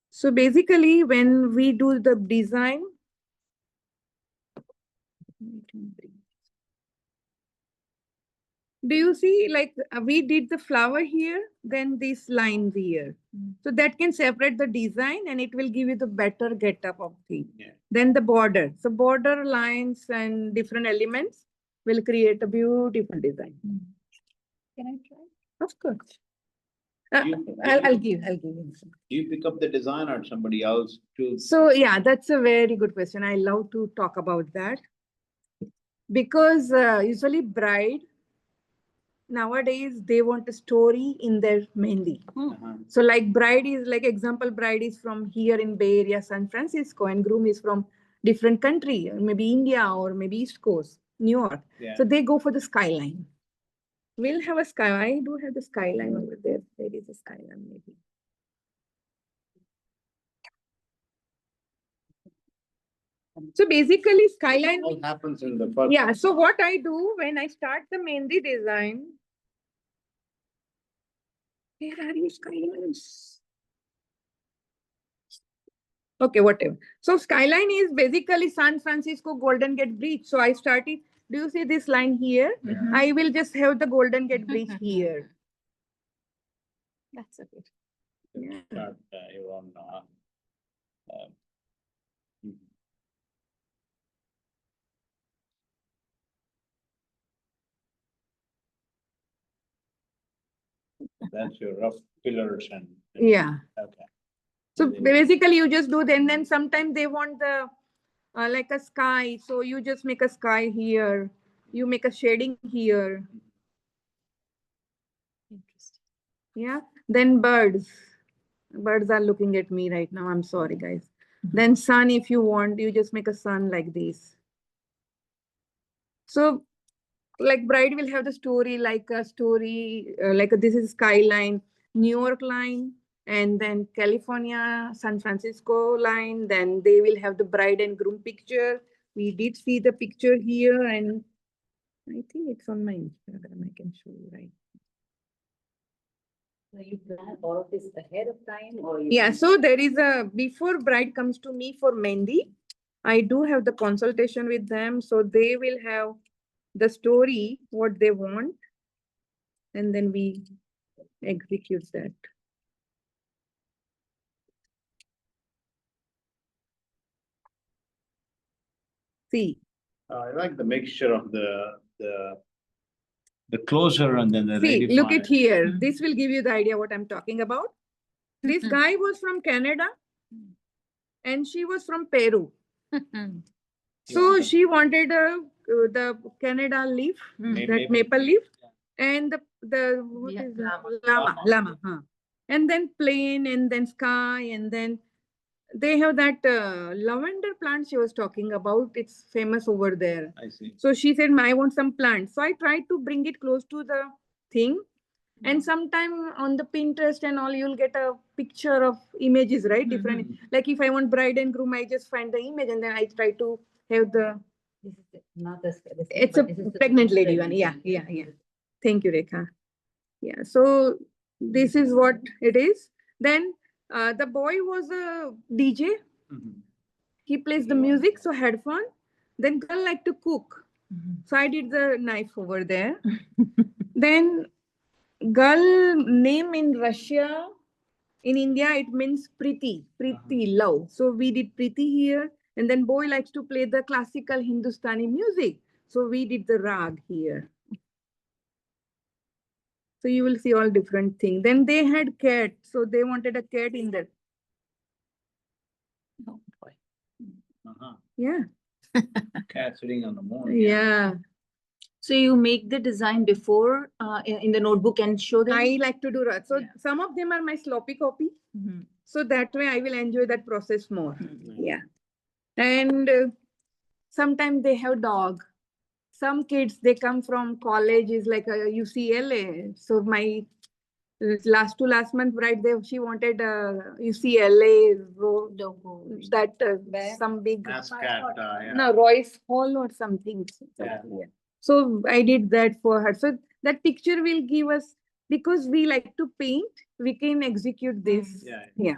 So basically when we do the design, do you see like we did the flower here, then these lines here. So that can separate the design and it will give you the better getup of thing. Yeah. Then the border. So border lines and different elements will create a beautiful design. Can I try? Of course. You- I'll give you some. Do you pick up the design or somebody else to? So yeah, that's a very good question. I love to talk about that because usually bride nowadays they want a story in their Mendi. Uh-huh. So like bride is like example, bride is from here in Bay Area, San Francisco, and groom is from different country, maybe India or maybe East Coast, New York. Yeah. So they go for the skyline. We'll have a sky. I do have the skyline over there. There is a skyline maybe. So basically skyline. What happens in the first? Yeah, so what I do when I start the Mehndi design, where are you skylines? Okay, whatever. So skyline is basically San Francisco Golden Gate Bridge. So I started, do you see this line here? Yeah. I will just have the Golden Gate Bridge here. That's a good. Yeah. Start your own. Mhm. That's your rough pillars and. Yeah. Okay. So And then- basically you just do then sometimes they want the like a sky. So you just make a sky here. You make a shading here. Interesting. Yeah. Then birds. Birds are looking at me right now. I'm sorry, guys. Then sun, if you want, you just make a sun like this. So like bride will have the story, like a story, like this is skyline, New York line, and then California, San Francisco line. Then they will have the bride and groom picture. We did see the picture here, and I think it's on my Instagram. I can show you, right? So you plan all of this ahead of time or? You Yeah, so there is a, before bride comes to me for Mehndi, I do have the consultation with them. So they will have the story, what they want, and then we execute that. See, I like the mixture of the closer and then the see, ready. look at here. This will give you the idea what I'm talking about. This guy was from Canada and she was from Peru. So she wanted the Canada leaf, that maple leaf, and the what Yeah, is that? llama. Llama, huh. And then plain, and then sky, and then they have that lavender plant she was talking about. It's famous over there. I see. So she said, I want some plants. So I tried to bring it close to the thing. And sometime on the Pinterest and all, you'll get a picture of images, right? Different. Like if I want bride and groom, I just find the image and then I try to have the. This is not this. It's a pregnant lady one. Yeah. Thank you, Rekha. Yeah. So this is what it is. Then the boy was a DJ. Mhm. He plays the music, so had fun. Then girl liked to cook. So I did the knife over there. Then girl name in Russia, in India, it means Priti, love. So we did Priti here. And then boy likes to play the classical Hindustani music. So we did the rag here. So you will see all different things. Then they had cat. So they wanted a cat in there. Oh, boy. Uh-huh. Yeah. Cat sitting on the moon. Yeah. So you make the design before in the notebook and show them? I like to do that. So Yeah. some of them are my sloppy copy. Mhm. So that way I will enjoy that process more. Mhm. Yeah. And sometimes they have dog. Some kids, they come from college, is like a UCLA. So my last month bride, she wanted UCLA, Logo. that Where? some big, Mascot, yeah. no, Royce Hall or something. Yeah. So I did that for her. So that picture will give us, because we like to paint, we can execute this. Yeah.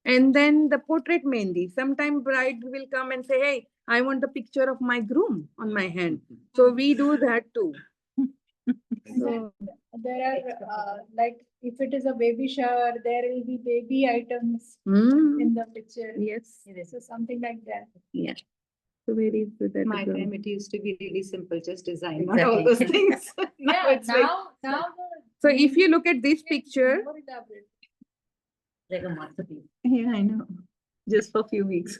And then the portrait Mehndi. Sometime bride will come and say, hey, I want the picture of my groom on my hand. So we do that too. So, There are, like, if it is a baby shower, there will be baby items in the picture. yes. So something like that. Yeah. So where is that? My girl? time, it used to be really simple, just design, Not all those those things. Yeah, it's like- now. So if you look at this picture, More elaborate. Like a masterpiece. Yeah, I know. Just for a few weeks.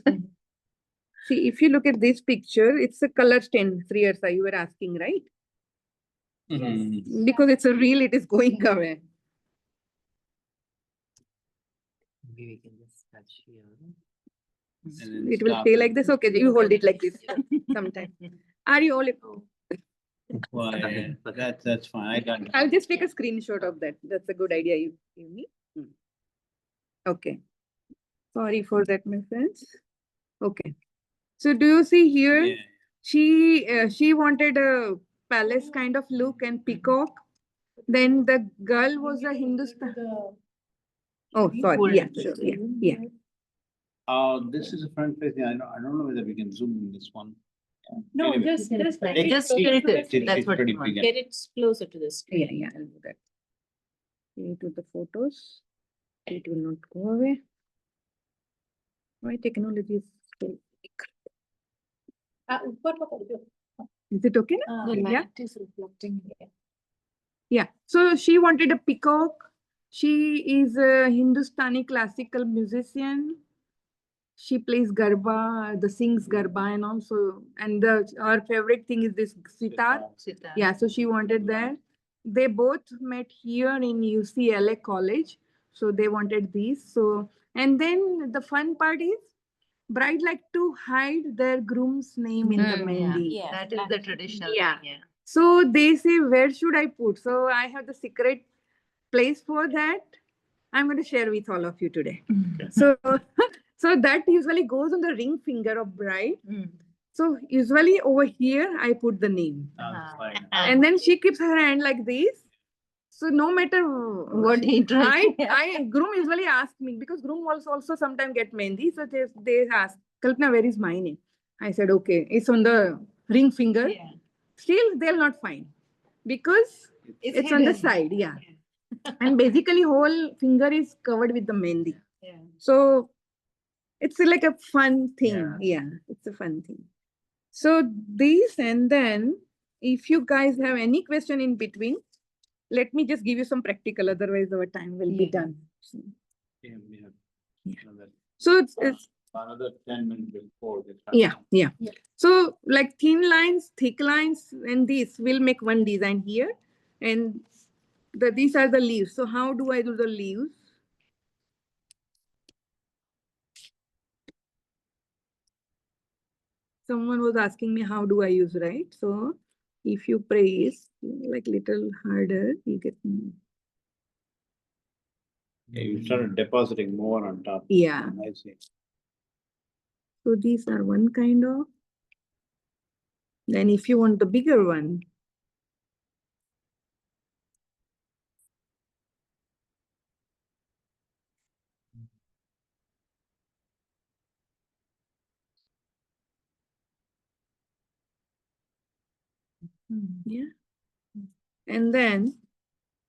see, if you look at this picture, it's a color stain, Sriyarsa, you were asking, right? Mhm. Because it's a reel, it is going away. Maybe we can just touch here. then It will stop stay it. like this. Okay, you hold it like this sometime. Are you all? Well, yeah, that's fine. I done. I'll just take a screenshot of that. That's a good idea you gave me. Okay. Sorry for that, my friends. Okay. So do you see here? Yeah. She wanted a palace kind of look and peacock. Then the girl was a Hindustan. Oh, sorry. Yeah, sure. Yeah, yeah. This is a front facing. I don't know whether we can zoom in this one. No, Anyway. just Just it tilt it. It's That's what pretty we want. big. Get it closer to the screen. Yeah, I'll do that. Go to the photos. It will not go away. My technology is still. ऊपर पकड़ दो. Is it okay? Ah, The Yeah. light is reflecting here. Yeah. So she wanted a peacock. She is a Hindustani classical musician. She plays garba, the sings garba and also, and her favorite thing is this sitar. Yeah, so she wanted that. They both met here in UCLA college. So they wanted these. So, and then the fun part is bride like to hide their groom's name in the mehendi. Yeah. That is the traditional. Yeah. thing, yeah. So they say, where should I put? So I have the secret place for that. I'm going to share with all of you today. So, so that usually goes on the ring finger of bride. So usually over here, I put the name. Fine. And then she keeps her hand like this. So no matter what he tries. groom usually ask me because groom also sometimes get mehendi. So they ask, Kalpana, where is my name? I said, okay, it's on the ring finger. Yeah. Still, they'll not find because it's on the hidden. side. Yeah. And basically whole finger is covered with the mehendi. Yeah. So it's like a fun thing. Yeah, it's a fun thing. So these, and then if you guys have any question in between, let me just give you some practical, otherwise our time will be done. Yeah, we have Yeah. another- So it's Another 10 minutes before this. yeah. So like thin lines, thick lines, and these will make one design here. And these are the leaves. So how do I do the leaves? Someone was asking me how do I use, right? So if you press like little harder, you get. Yeah, you started depositing more on top. Yeah. I see. So these are one kind of. Then if you want the bigger one, yeah. And then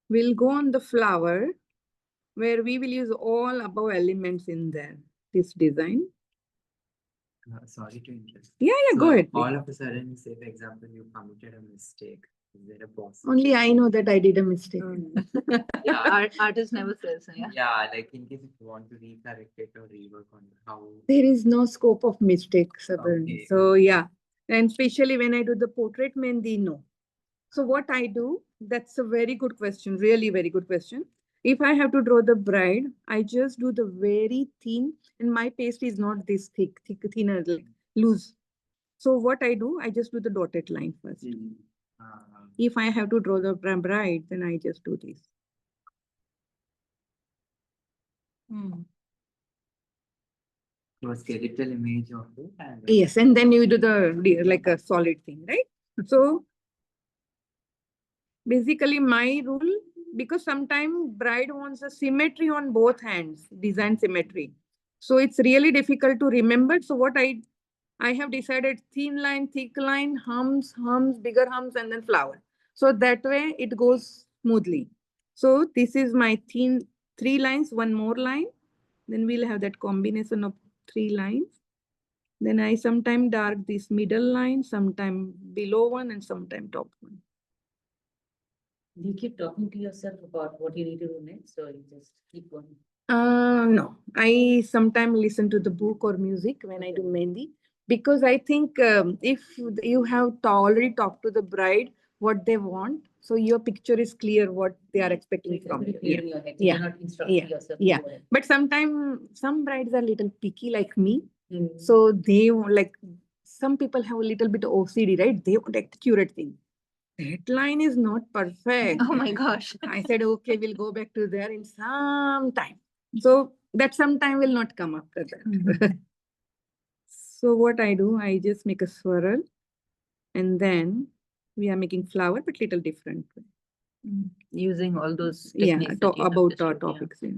we'll go on the flower where we will use all above elements in there, this design. Sorry to interrupt. Yeah, So go ahead. all of a sudden, say for example, you committed a mistake. Is there a possible? Only I know that I did a mistake. Yeah, Artist never says, yeah. yeah, like in case if you want to recorrect it or rework on how. There is no scope of mistakes. Okay. So yeah, and especially when I do the portrait mehendi, no. So what I do, that's a very good question, really very good question. If I have to draw the bride, I just do the very thin, and my paste is not this thinner, like loose. So what I do, I just do the dotted line first. If I have to draw the bride, then I just do this. So a skeletal image of it. And Yes, and then you do the like a solid thing, right? So basically my rule, because sometimes bride wants a symmetry on both hands, design symmetry. So it's really difficult to remember. So what I have decided thin line, thick line, hums, bigger hums, and then flower. So that way it goes smoothly. So this is my thin 3 lines, one more line. Then we'll have that combination of 3 lines. Then I sometime dark this middle line, sometime below one, and sometime top one. You keep talking to yourself about what you need to do next, or you just keep going? No, I sometimes listen to the book or music when I do mehendi, because I think if you have already talked to the bride what they want, so your picture is clear what they are expecting from you. Clear in your head. Yeah. You're not instructing yourself. to Yeah. do it. But sometimes some brides are little picky like me. So they like, some people have a little bit of OCD, right? They want accurate thing. That line is not perfect. Oh my gosh. I said, okay, we'll go back to there in some time. So that some time will not come after that. So what I do, I just make a swirl and then we are making flower, but little different. Using all those Yeah, techniques that you have about just showed, yeah. topics. Yeah.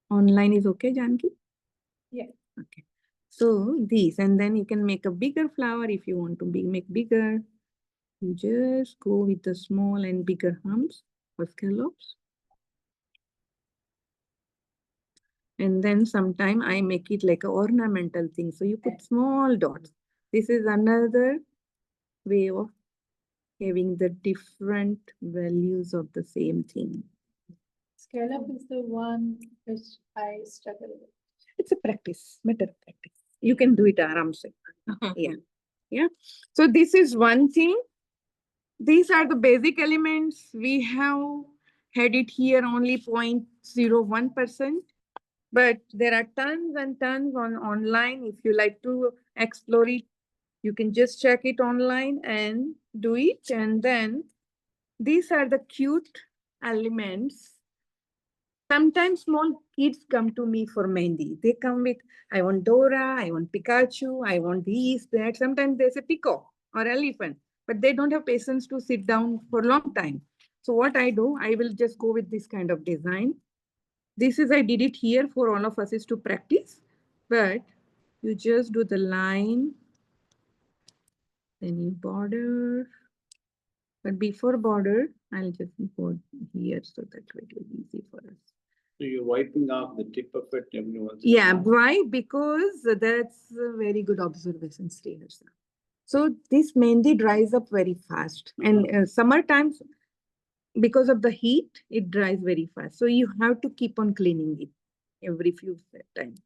Online is okay, Janki? Yeah. Okay. So these, and then you can make a bigger flower if you want to make bigger. You just go with the small and bigger humps or scallops. And then sometime I make it like an ornamental thing. So you put small dots. This is another way of having the different values of the same thing. Scallop is the one which I struggle with. It's a practice, matter of practice. You can do it aram se. Yeah. Yeah. So this is one thing. These are the basic elements. We have had it here only 0.01%, but there are tons and tons online. If you like to explore it, you can just check it online and do it. And then these are the cute elements. Sometimes small kids come to me for Mendi. They come with, I want Dora, I want Pikachu, I want this, that. Sometimes there's a peacock or elephant, but they don't have patience to sit down for a long time. So what I do, I will just go with this kind of design. This is, I did it here for all of us is to practice, but you just do the line, then you border. But before border, I'll just go here so that it will be easy for us. So you're wiping off the tip of it every once. Yeah, why? Because that's a very good observation, Srihar. So this mainly dries up very fast. And summer times, because of the heat, it dries very fast. So you have to keep on cleaning it every few times.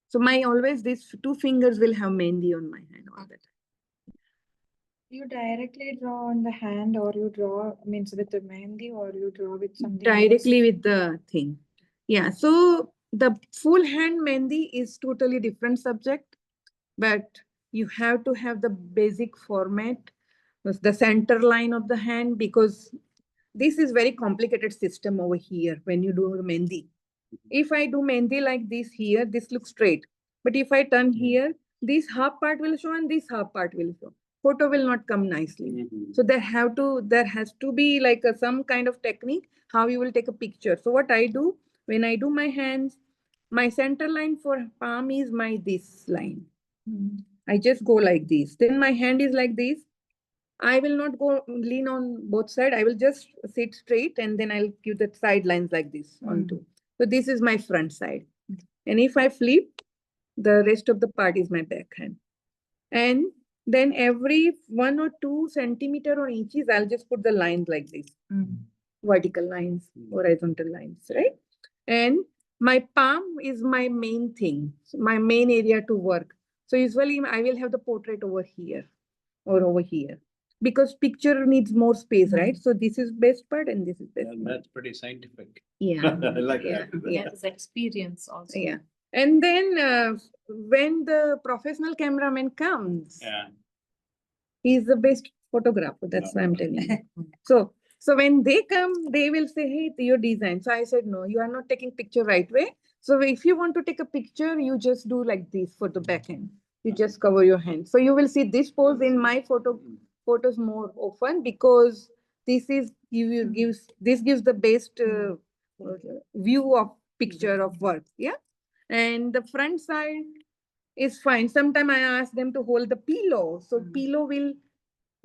So my always these two fingers will have mehndi on my hand all the time. You directly draw on the hand or you draw means with the mehndi or you draw with something Directly else? with the thing. Yeah, so the full hand mehndi is totally different subject, but you have to have the basic format, the center line of the hand, because this is very complicated system over here when you do mehndi. If I do mehndi like this here, this looks straight. But if I turn here, this half part will show and this half part will show. Photo will not come nicely. So there has to be like some kind of technique how you will take a picture. So what I do when I do my hands, my center line for palm is my this line. I just go like this. Then my hand is like this. I will not go lean on both sides. I will just sit straight and then I'll give the side lines like this onto. So this is my front side. And if I flip, the rest of the part is my back hand. And then every 1 or 2 centimeter or inches, I'll just put the lines like this. Vertical lines, horizontal lines, right? And my palm is my main thing, my main area to work. So usually I will have the portrait over here or over here because picture needs more space, right? So this is best part and this is best part. That's pretty scientific. Yeah. I like Yeah. that. Yeah. It's experience also. Yeah. And then when the professional cameraman comes, Yeah. he's the best photographer. That's why I'm telling you. So when they come, they will say, hey, your design. So I said, no, you are not taking picture right way. So if you want to take a picture, you just do like this for the back end. You just cover your hand. So you will see this pose in my photos more often because this is gives the best view of picture of work. Yeah. And the front side is fine. Sometimes I ask them to hold the pillow. So pillow will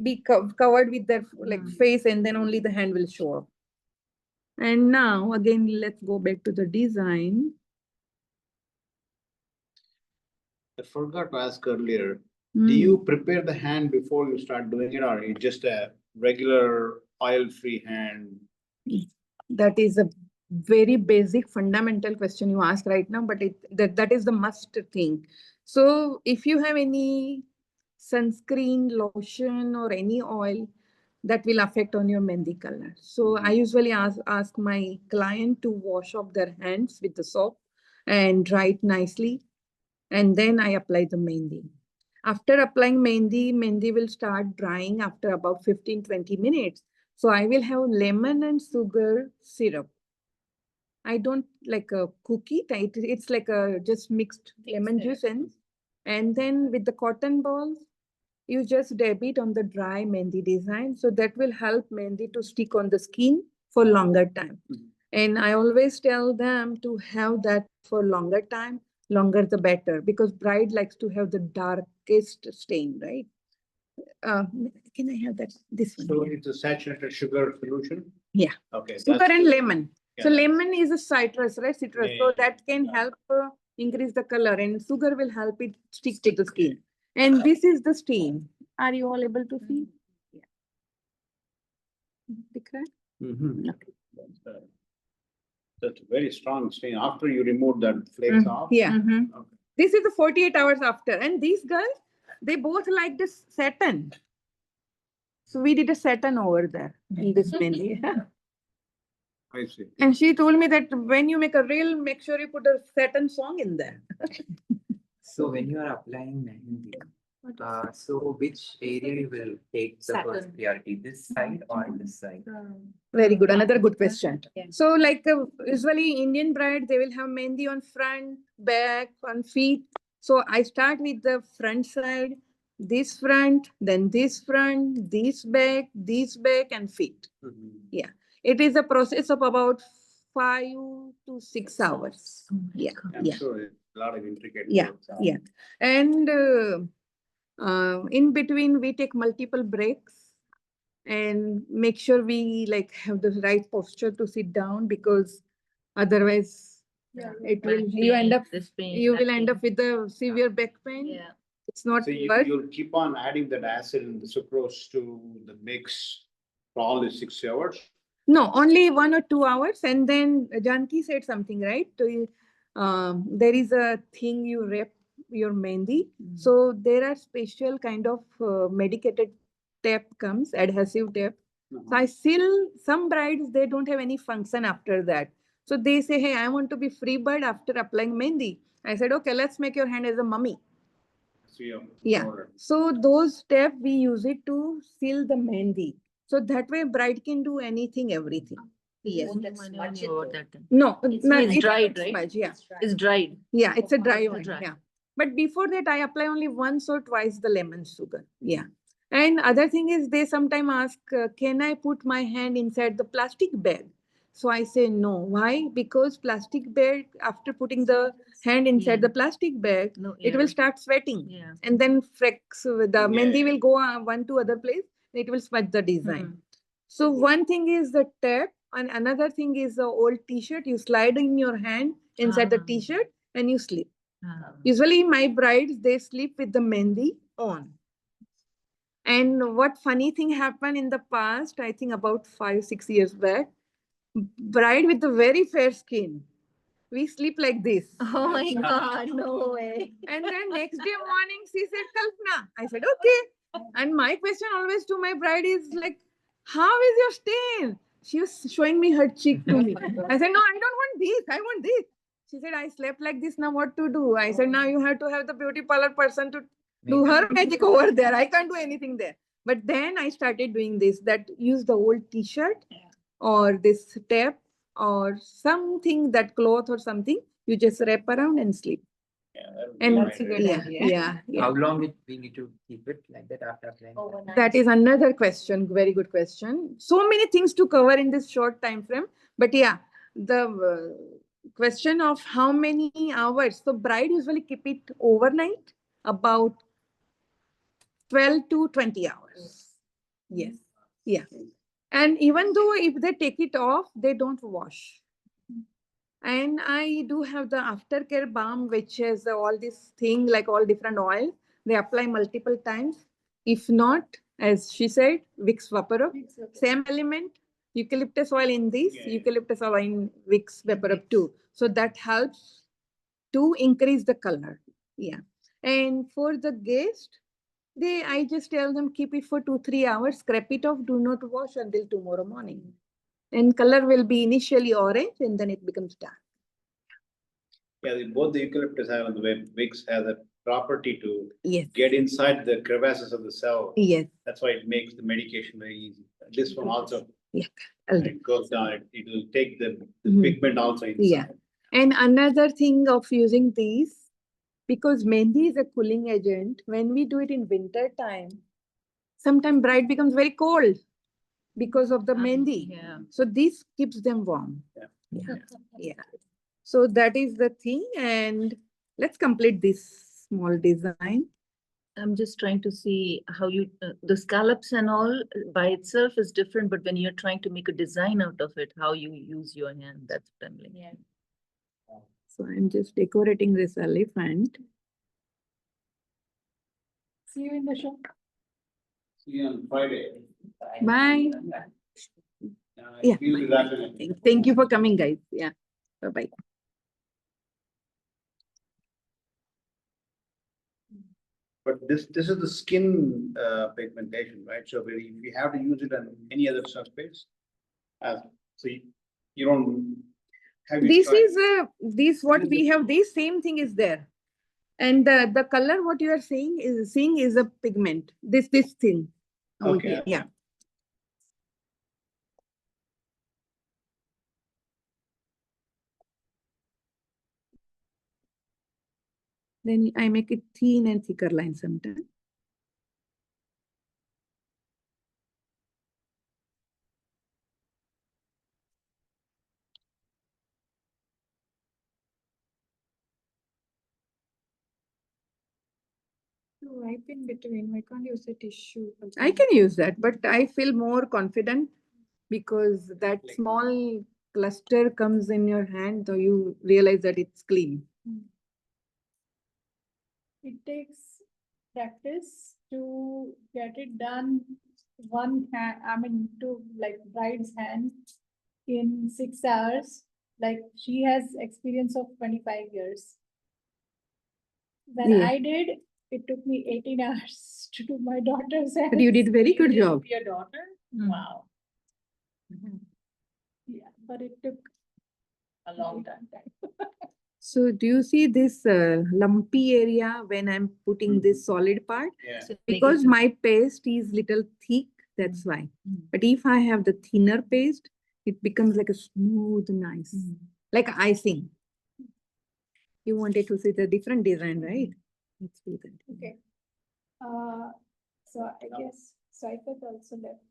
be covered with their like face and then only the hand will show up. And now again, let's go back to the design. I forgot to ask earlier, do you prepare the hand before you start doing it or you just a regular oil-free hand? That is a very basic fundamental question you ask right now, but that is the must thing. So if you have any sunscreen, lotion or any oil, that will affect on your mehndi color. So I usually ask my client to wash off their hands with the soap and dry it nicely. And then I apply the mehndi. After applying mehndi, mehndi will start drying after about 15-20 minutes. So I will have lemon and sugar syrup. I don't like a cookie. It's like a just mixed lemon juice and then with the cotton balls, you just dab it on the dry mehndi design. So that will help mehndi to stick on the skin for longer time. And I always tell them to have that for longer time, longer the better, because bride likes to have the darkest stain, right? Can I have that? This one? So here? it's a saturated sugar solution? Yeah. Okay. Sugar that's and the- lemon. So yeah. lemon is a citrus, right? Citrus. Yeah, So yeah, that can yeah. help increase the color, and sugar will help it stick to the skin. And this is the stain. Are you all able to see? Yeah. Okay. That's a very strong stain. After you remove that flakes off? Yeah. Okay. This is the 48 hours after. And these girls, they both like this satin. So we did a satin over there in this mehndi. I see. And she told me that when you make a reel, make sure you put a satin song in there. So when you are applying mehendi, so which area you will take the first priority, this side or this side? Very good. Another good question. Yeah. So like usually Indian bride, they will have mehndi on front, back, on feet. So I start with the front side, this front, then this front, this back, and feet. Yeah. It is a process of about 5 to 6 hours. Yeah. I'm Yeah. sure it's a lot of intricate. Yeah. work. Yeah. And in between, we take multiple breaks and make sure we like have the right posture to sit down, because otherwise it will, you end up, you will end up with the severe back pain. Yeah. It's not So worth. you'll keep on adding that acid and the sucrose to the mix for all the 6 hours? No, only 1 or 2 hours. And then Janki said something, right? There is a thing you wrap your mehndi. So there are special kind of medicated tape comes, adhesive tape. So I seal some brides, they don't have any function after that. So they say, hey, I want to be free bird after applying mehndi. I said, okay, let's make your hand as a mummy. Yeah. So those tape, we use it to seal the mehndi. So that way bride can do anything, everything. Yes. No, It's dried, right? Smudge, yeah. It's dried. Yeah, it's a dry one. dry. Yeah. But before that, I apply only once or twice the lemon sugar. Yeah. And other thing is they sometimes ask, can I put my hand inside the plastic bag? So I say no. Why? Because plastic bag, after putting the hand inside the plastic bag, it will start sweating. Yeah. And then the Yeah, mehndi yeah. will go one to other place. It will smudge the design. So one thing is the tape, and another thing is the old t-shirt. You slide in your hand inside the t-shirt and you sleep. Usually my brides, they sleep with the mehndi on. And what funny thing happened in the past, I think about 5-6 years back, bride with the very fair skin, we sleep like this. Oh my God, no way. And then next day morning, she said, Kalpana. I said, okay. And my question always to my bride is like, how is your stain? She was showing me her cheek to me. I said, no, I don't want this. I want this. She said, I slept like this. Now what to do? I said, now you have to have the beauty parlor person to do her magic over there. I can't do anything there. But then I started doing this, that use the old t-shirt or this tape or something, that cloth or something, you just wrap around and sleep. And That's a good yeah. How long we need to keep it like that after applying? Overnight. That is another question. Very good question. So many things to cover in this short time frame. But yeah, the question of how many hours. So bride usually keep it overnight, about 12 to 20 hours. Yes. Yeah. And even though if they take it off, they don't wash. And I do have the aftercare balm, which is all this thing, like all different oils. They apply multiple times. If not, as she said, Vicks Vaporub, same element, eucalyptus oil in this, eucalyptus oil in Vicks Vaporub too. So that helps to increase the color. Yeah. And for the guest, I just tell them keep it for 2-3 hours, scrap it off, do not wash until tomorrow morning. And color will be initially orange and then it becomes dark. Yeah, both the eucalyptus have and the wigs have the property to Yes, get inside the crevices of the cell. yes. That's why it makes the medication very easy. This one also, Yeah. when it goes down, it will take the Mhm. pigment also Yeah. inside. And another thing of using these, because mehndi is a cooling agent, when we do it in winter time, sometimes bride becomes very cold because of the mehndi. Yeah. So this keeps them warm. Yeah. Yeah. Yeah. So that is the thing, and let's complete this small design. I'm just trying to see how you, the scallops and all by itself is different, but when you're trying to make a design out of it, how you use your hand, that's what I'm like. Yeah. So I'm just decorating this elephant. See you in the shop. See you on Friday. Bye. Yeah. We'll be wrapping up. Thank you for coming, guys. Yeah. Bye-bye. But this is the skin pigmentation, right? So if you have to use it on any other surface, so you don't have. you This tried- is this what we have, this same thing is there. And the color what you are seeing is a pigment, this thing. over Okay. here. Yeah. Then I make it thin and thicker line sometimes. To wipe in between, why can't you use a tissue? I can use that, but I feel more confident because that Like- small cluster comes in your hand, so you realize that it's clean. It takes practice to get it done one hand, I mean, to like bride's hand in 6 hours. Like she has experience of 25 years. When Yeah. I did, it took me 18 hours to do my daughter's hands. But you did very good You did job. Your daughter? Mm. Wow. Yeah, but it took a long time. So do you see this lumpy area when I'm putting this solid part? Yeah. So make Because it- my paste is little thick, that's why. But if I have the thinner paste, it becomes like a smooth, nice, like icing. You wanted to see the different design, right? Let's do that. Okay. So I guess Saikat also left.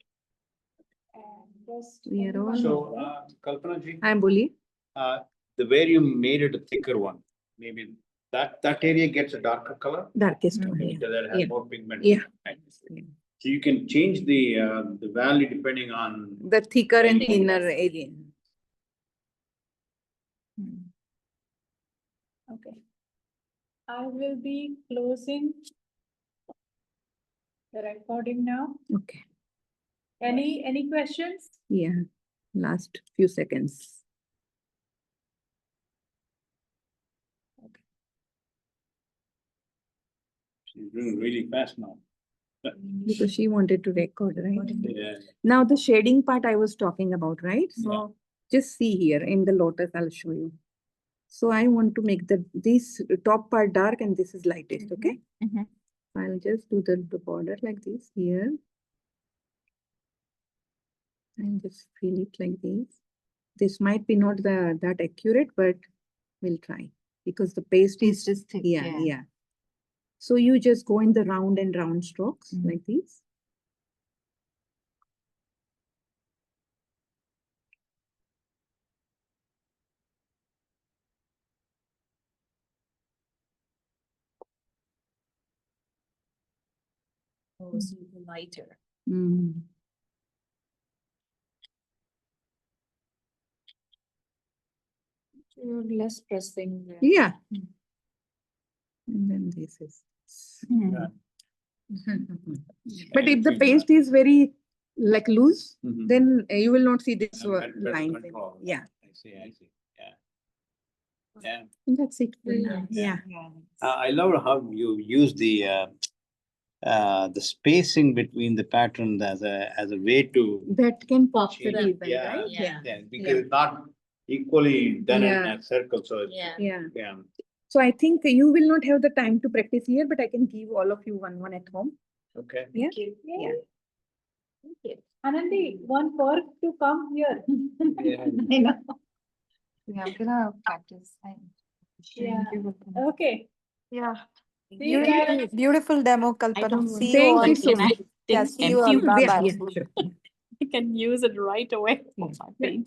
And just. We are all- So, Kalpana ji, I'm Bully. the way you made it a thicker one, maybe that area gets a darker color. Darkest one. Okay, Yeah. so that has Yeah. more pigment. Yeah. Right. Yeah. So you can change the value depending on. The thicker and Yes. thinner area. Okay. I will be closing the recording now. Okay. Any questions? Yeah. Last few seconds. She's doing really fast now. Because she wanted to record, right? Yeah. Now the shading part I was talking about, right? So just see here in the lotus, I'll show you. So I want to make this top part dark and this is lightest, okay? Mhm. I'll just do the border like this here. And just fill it like this. This might be not that accurate, but we'll try because the paste is just thick, yeah, yeah. So you just go in the round and round strokes like this. Oh, so lighter. Mm. You're less pressing. Yeah. And then this is. Yeah. But if the paste is very like loose, Mhm. then you will not see this And better line. control. Yeah. I see, yeah. Yeah. That's it for now. Yeah. Yeah. I love how you use the spacing between the patterns as a way to. That can pop the Change. design, Yeah. right? Yeah, because it's not equally done in Yeah. a circle, so it's, Yeah. yeah. So I think you will not have the time to practice here, but I can give all of you one at home. Okay. Yeah. Yeah. Thank you. Anandi, one perk to come here. Yeah. I know. Yeah, I'm gonna practice. Yeah. You will- Okay. Yeah. See you guys. Beautiful demo, I Kalpana. don't See you Thank all. you so Can I much. Yeah, think see you all. empty? Bye Yeah, bye. yeah, sure. I can use it right away for my paint.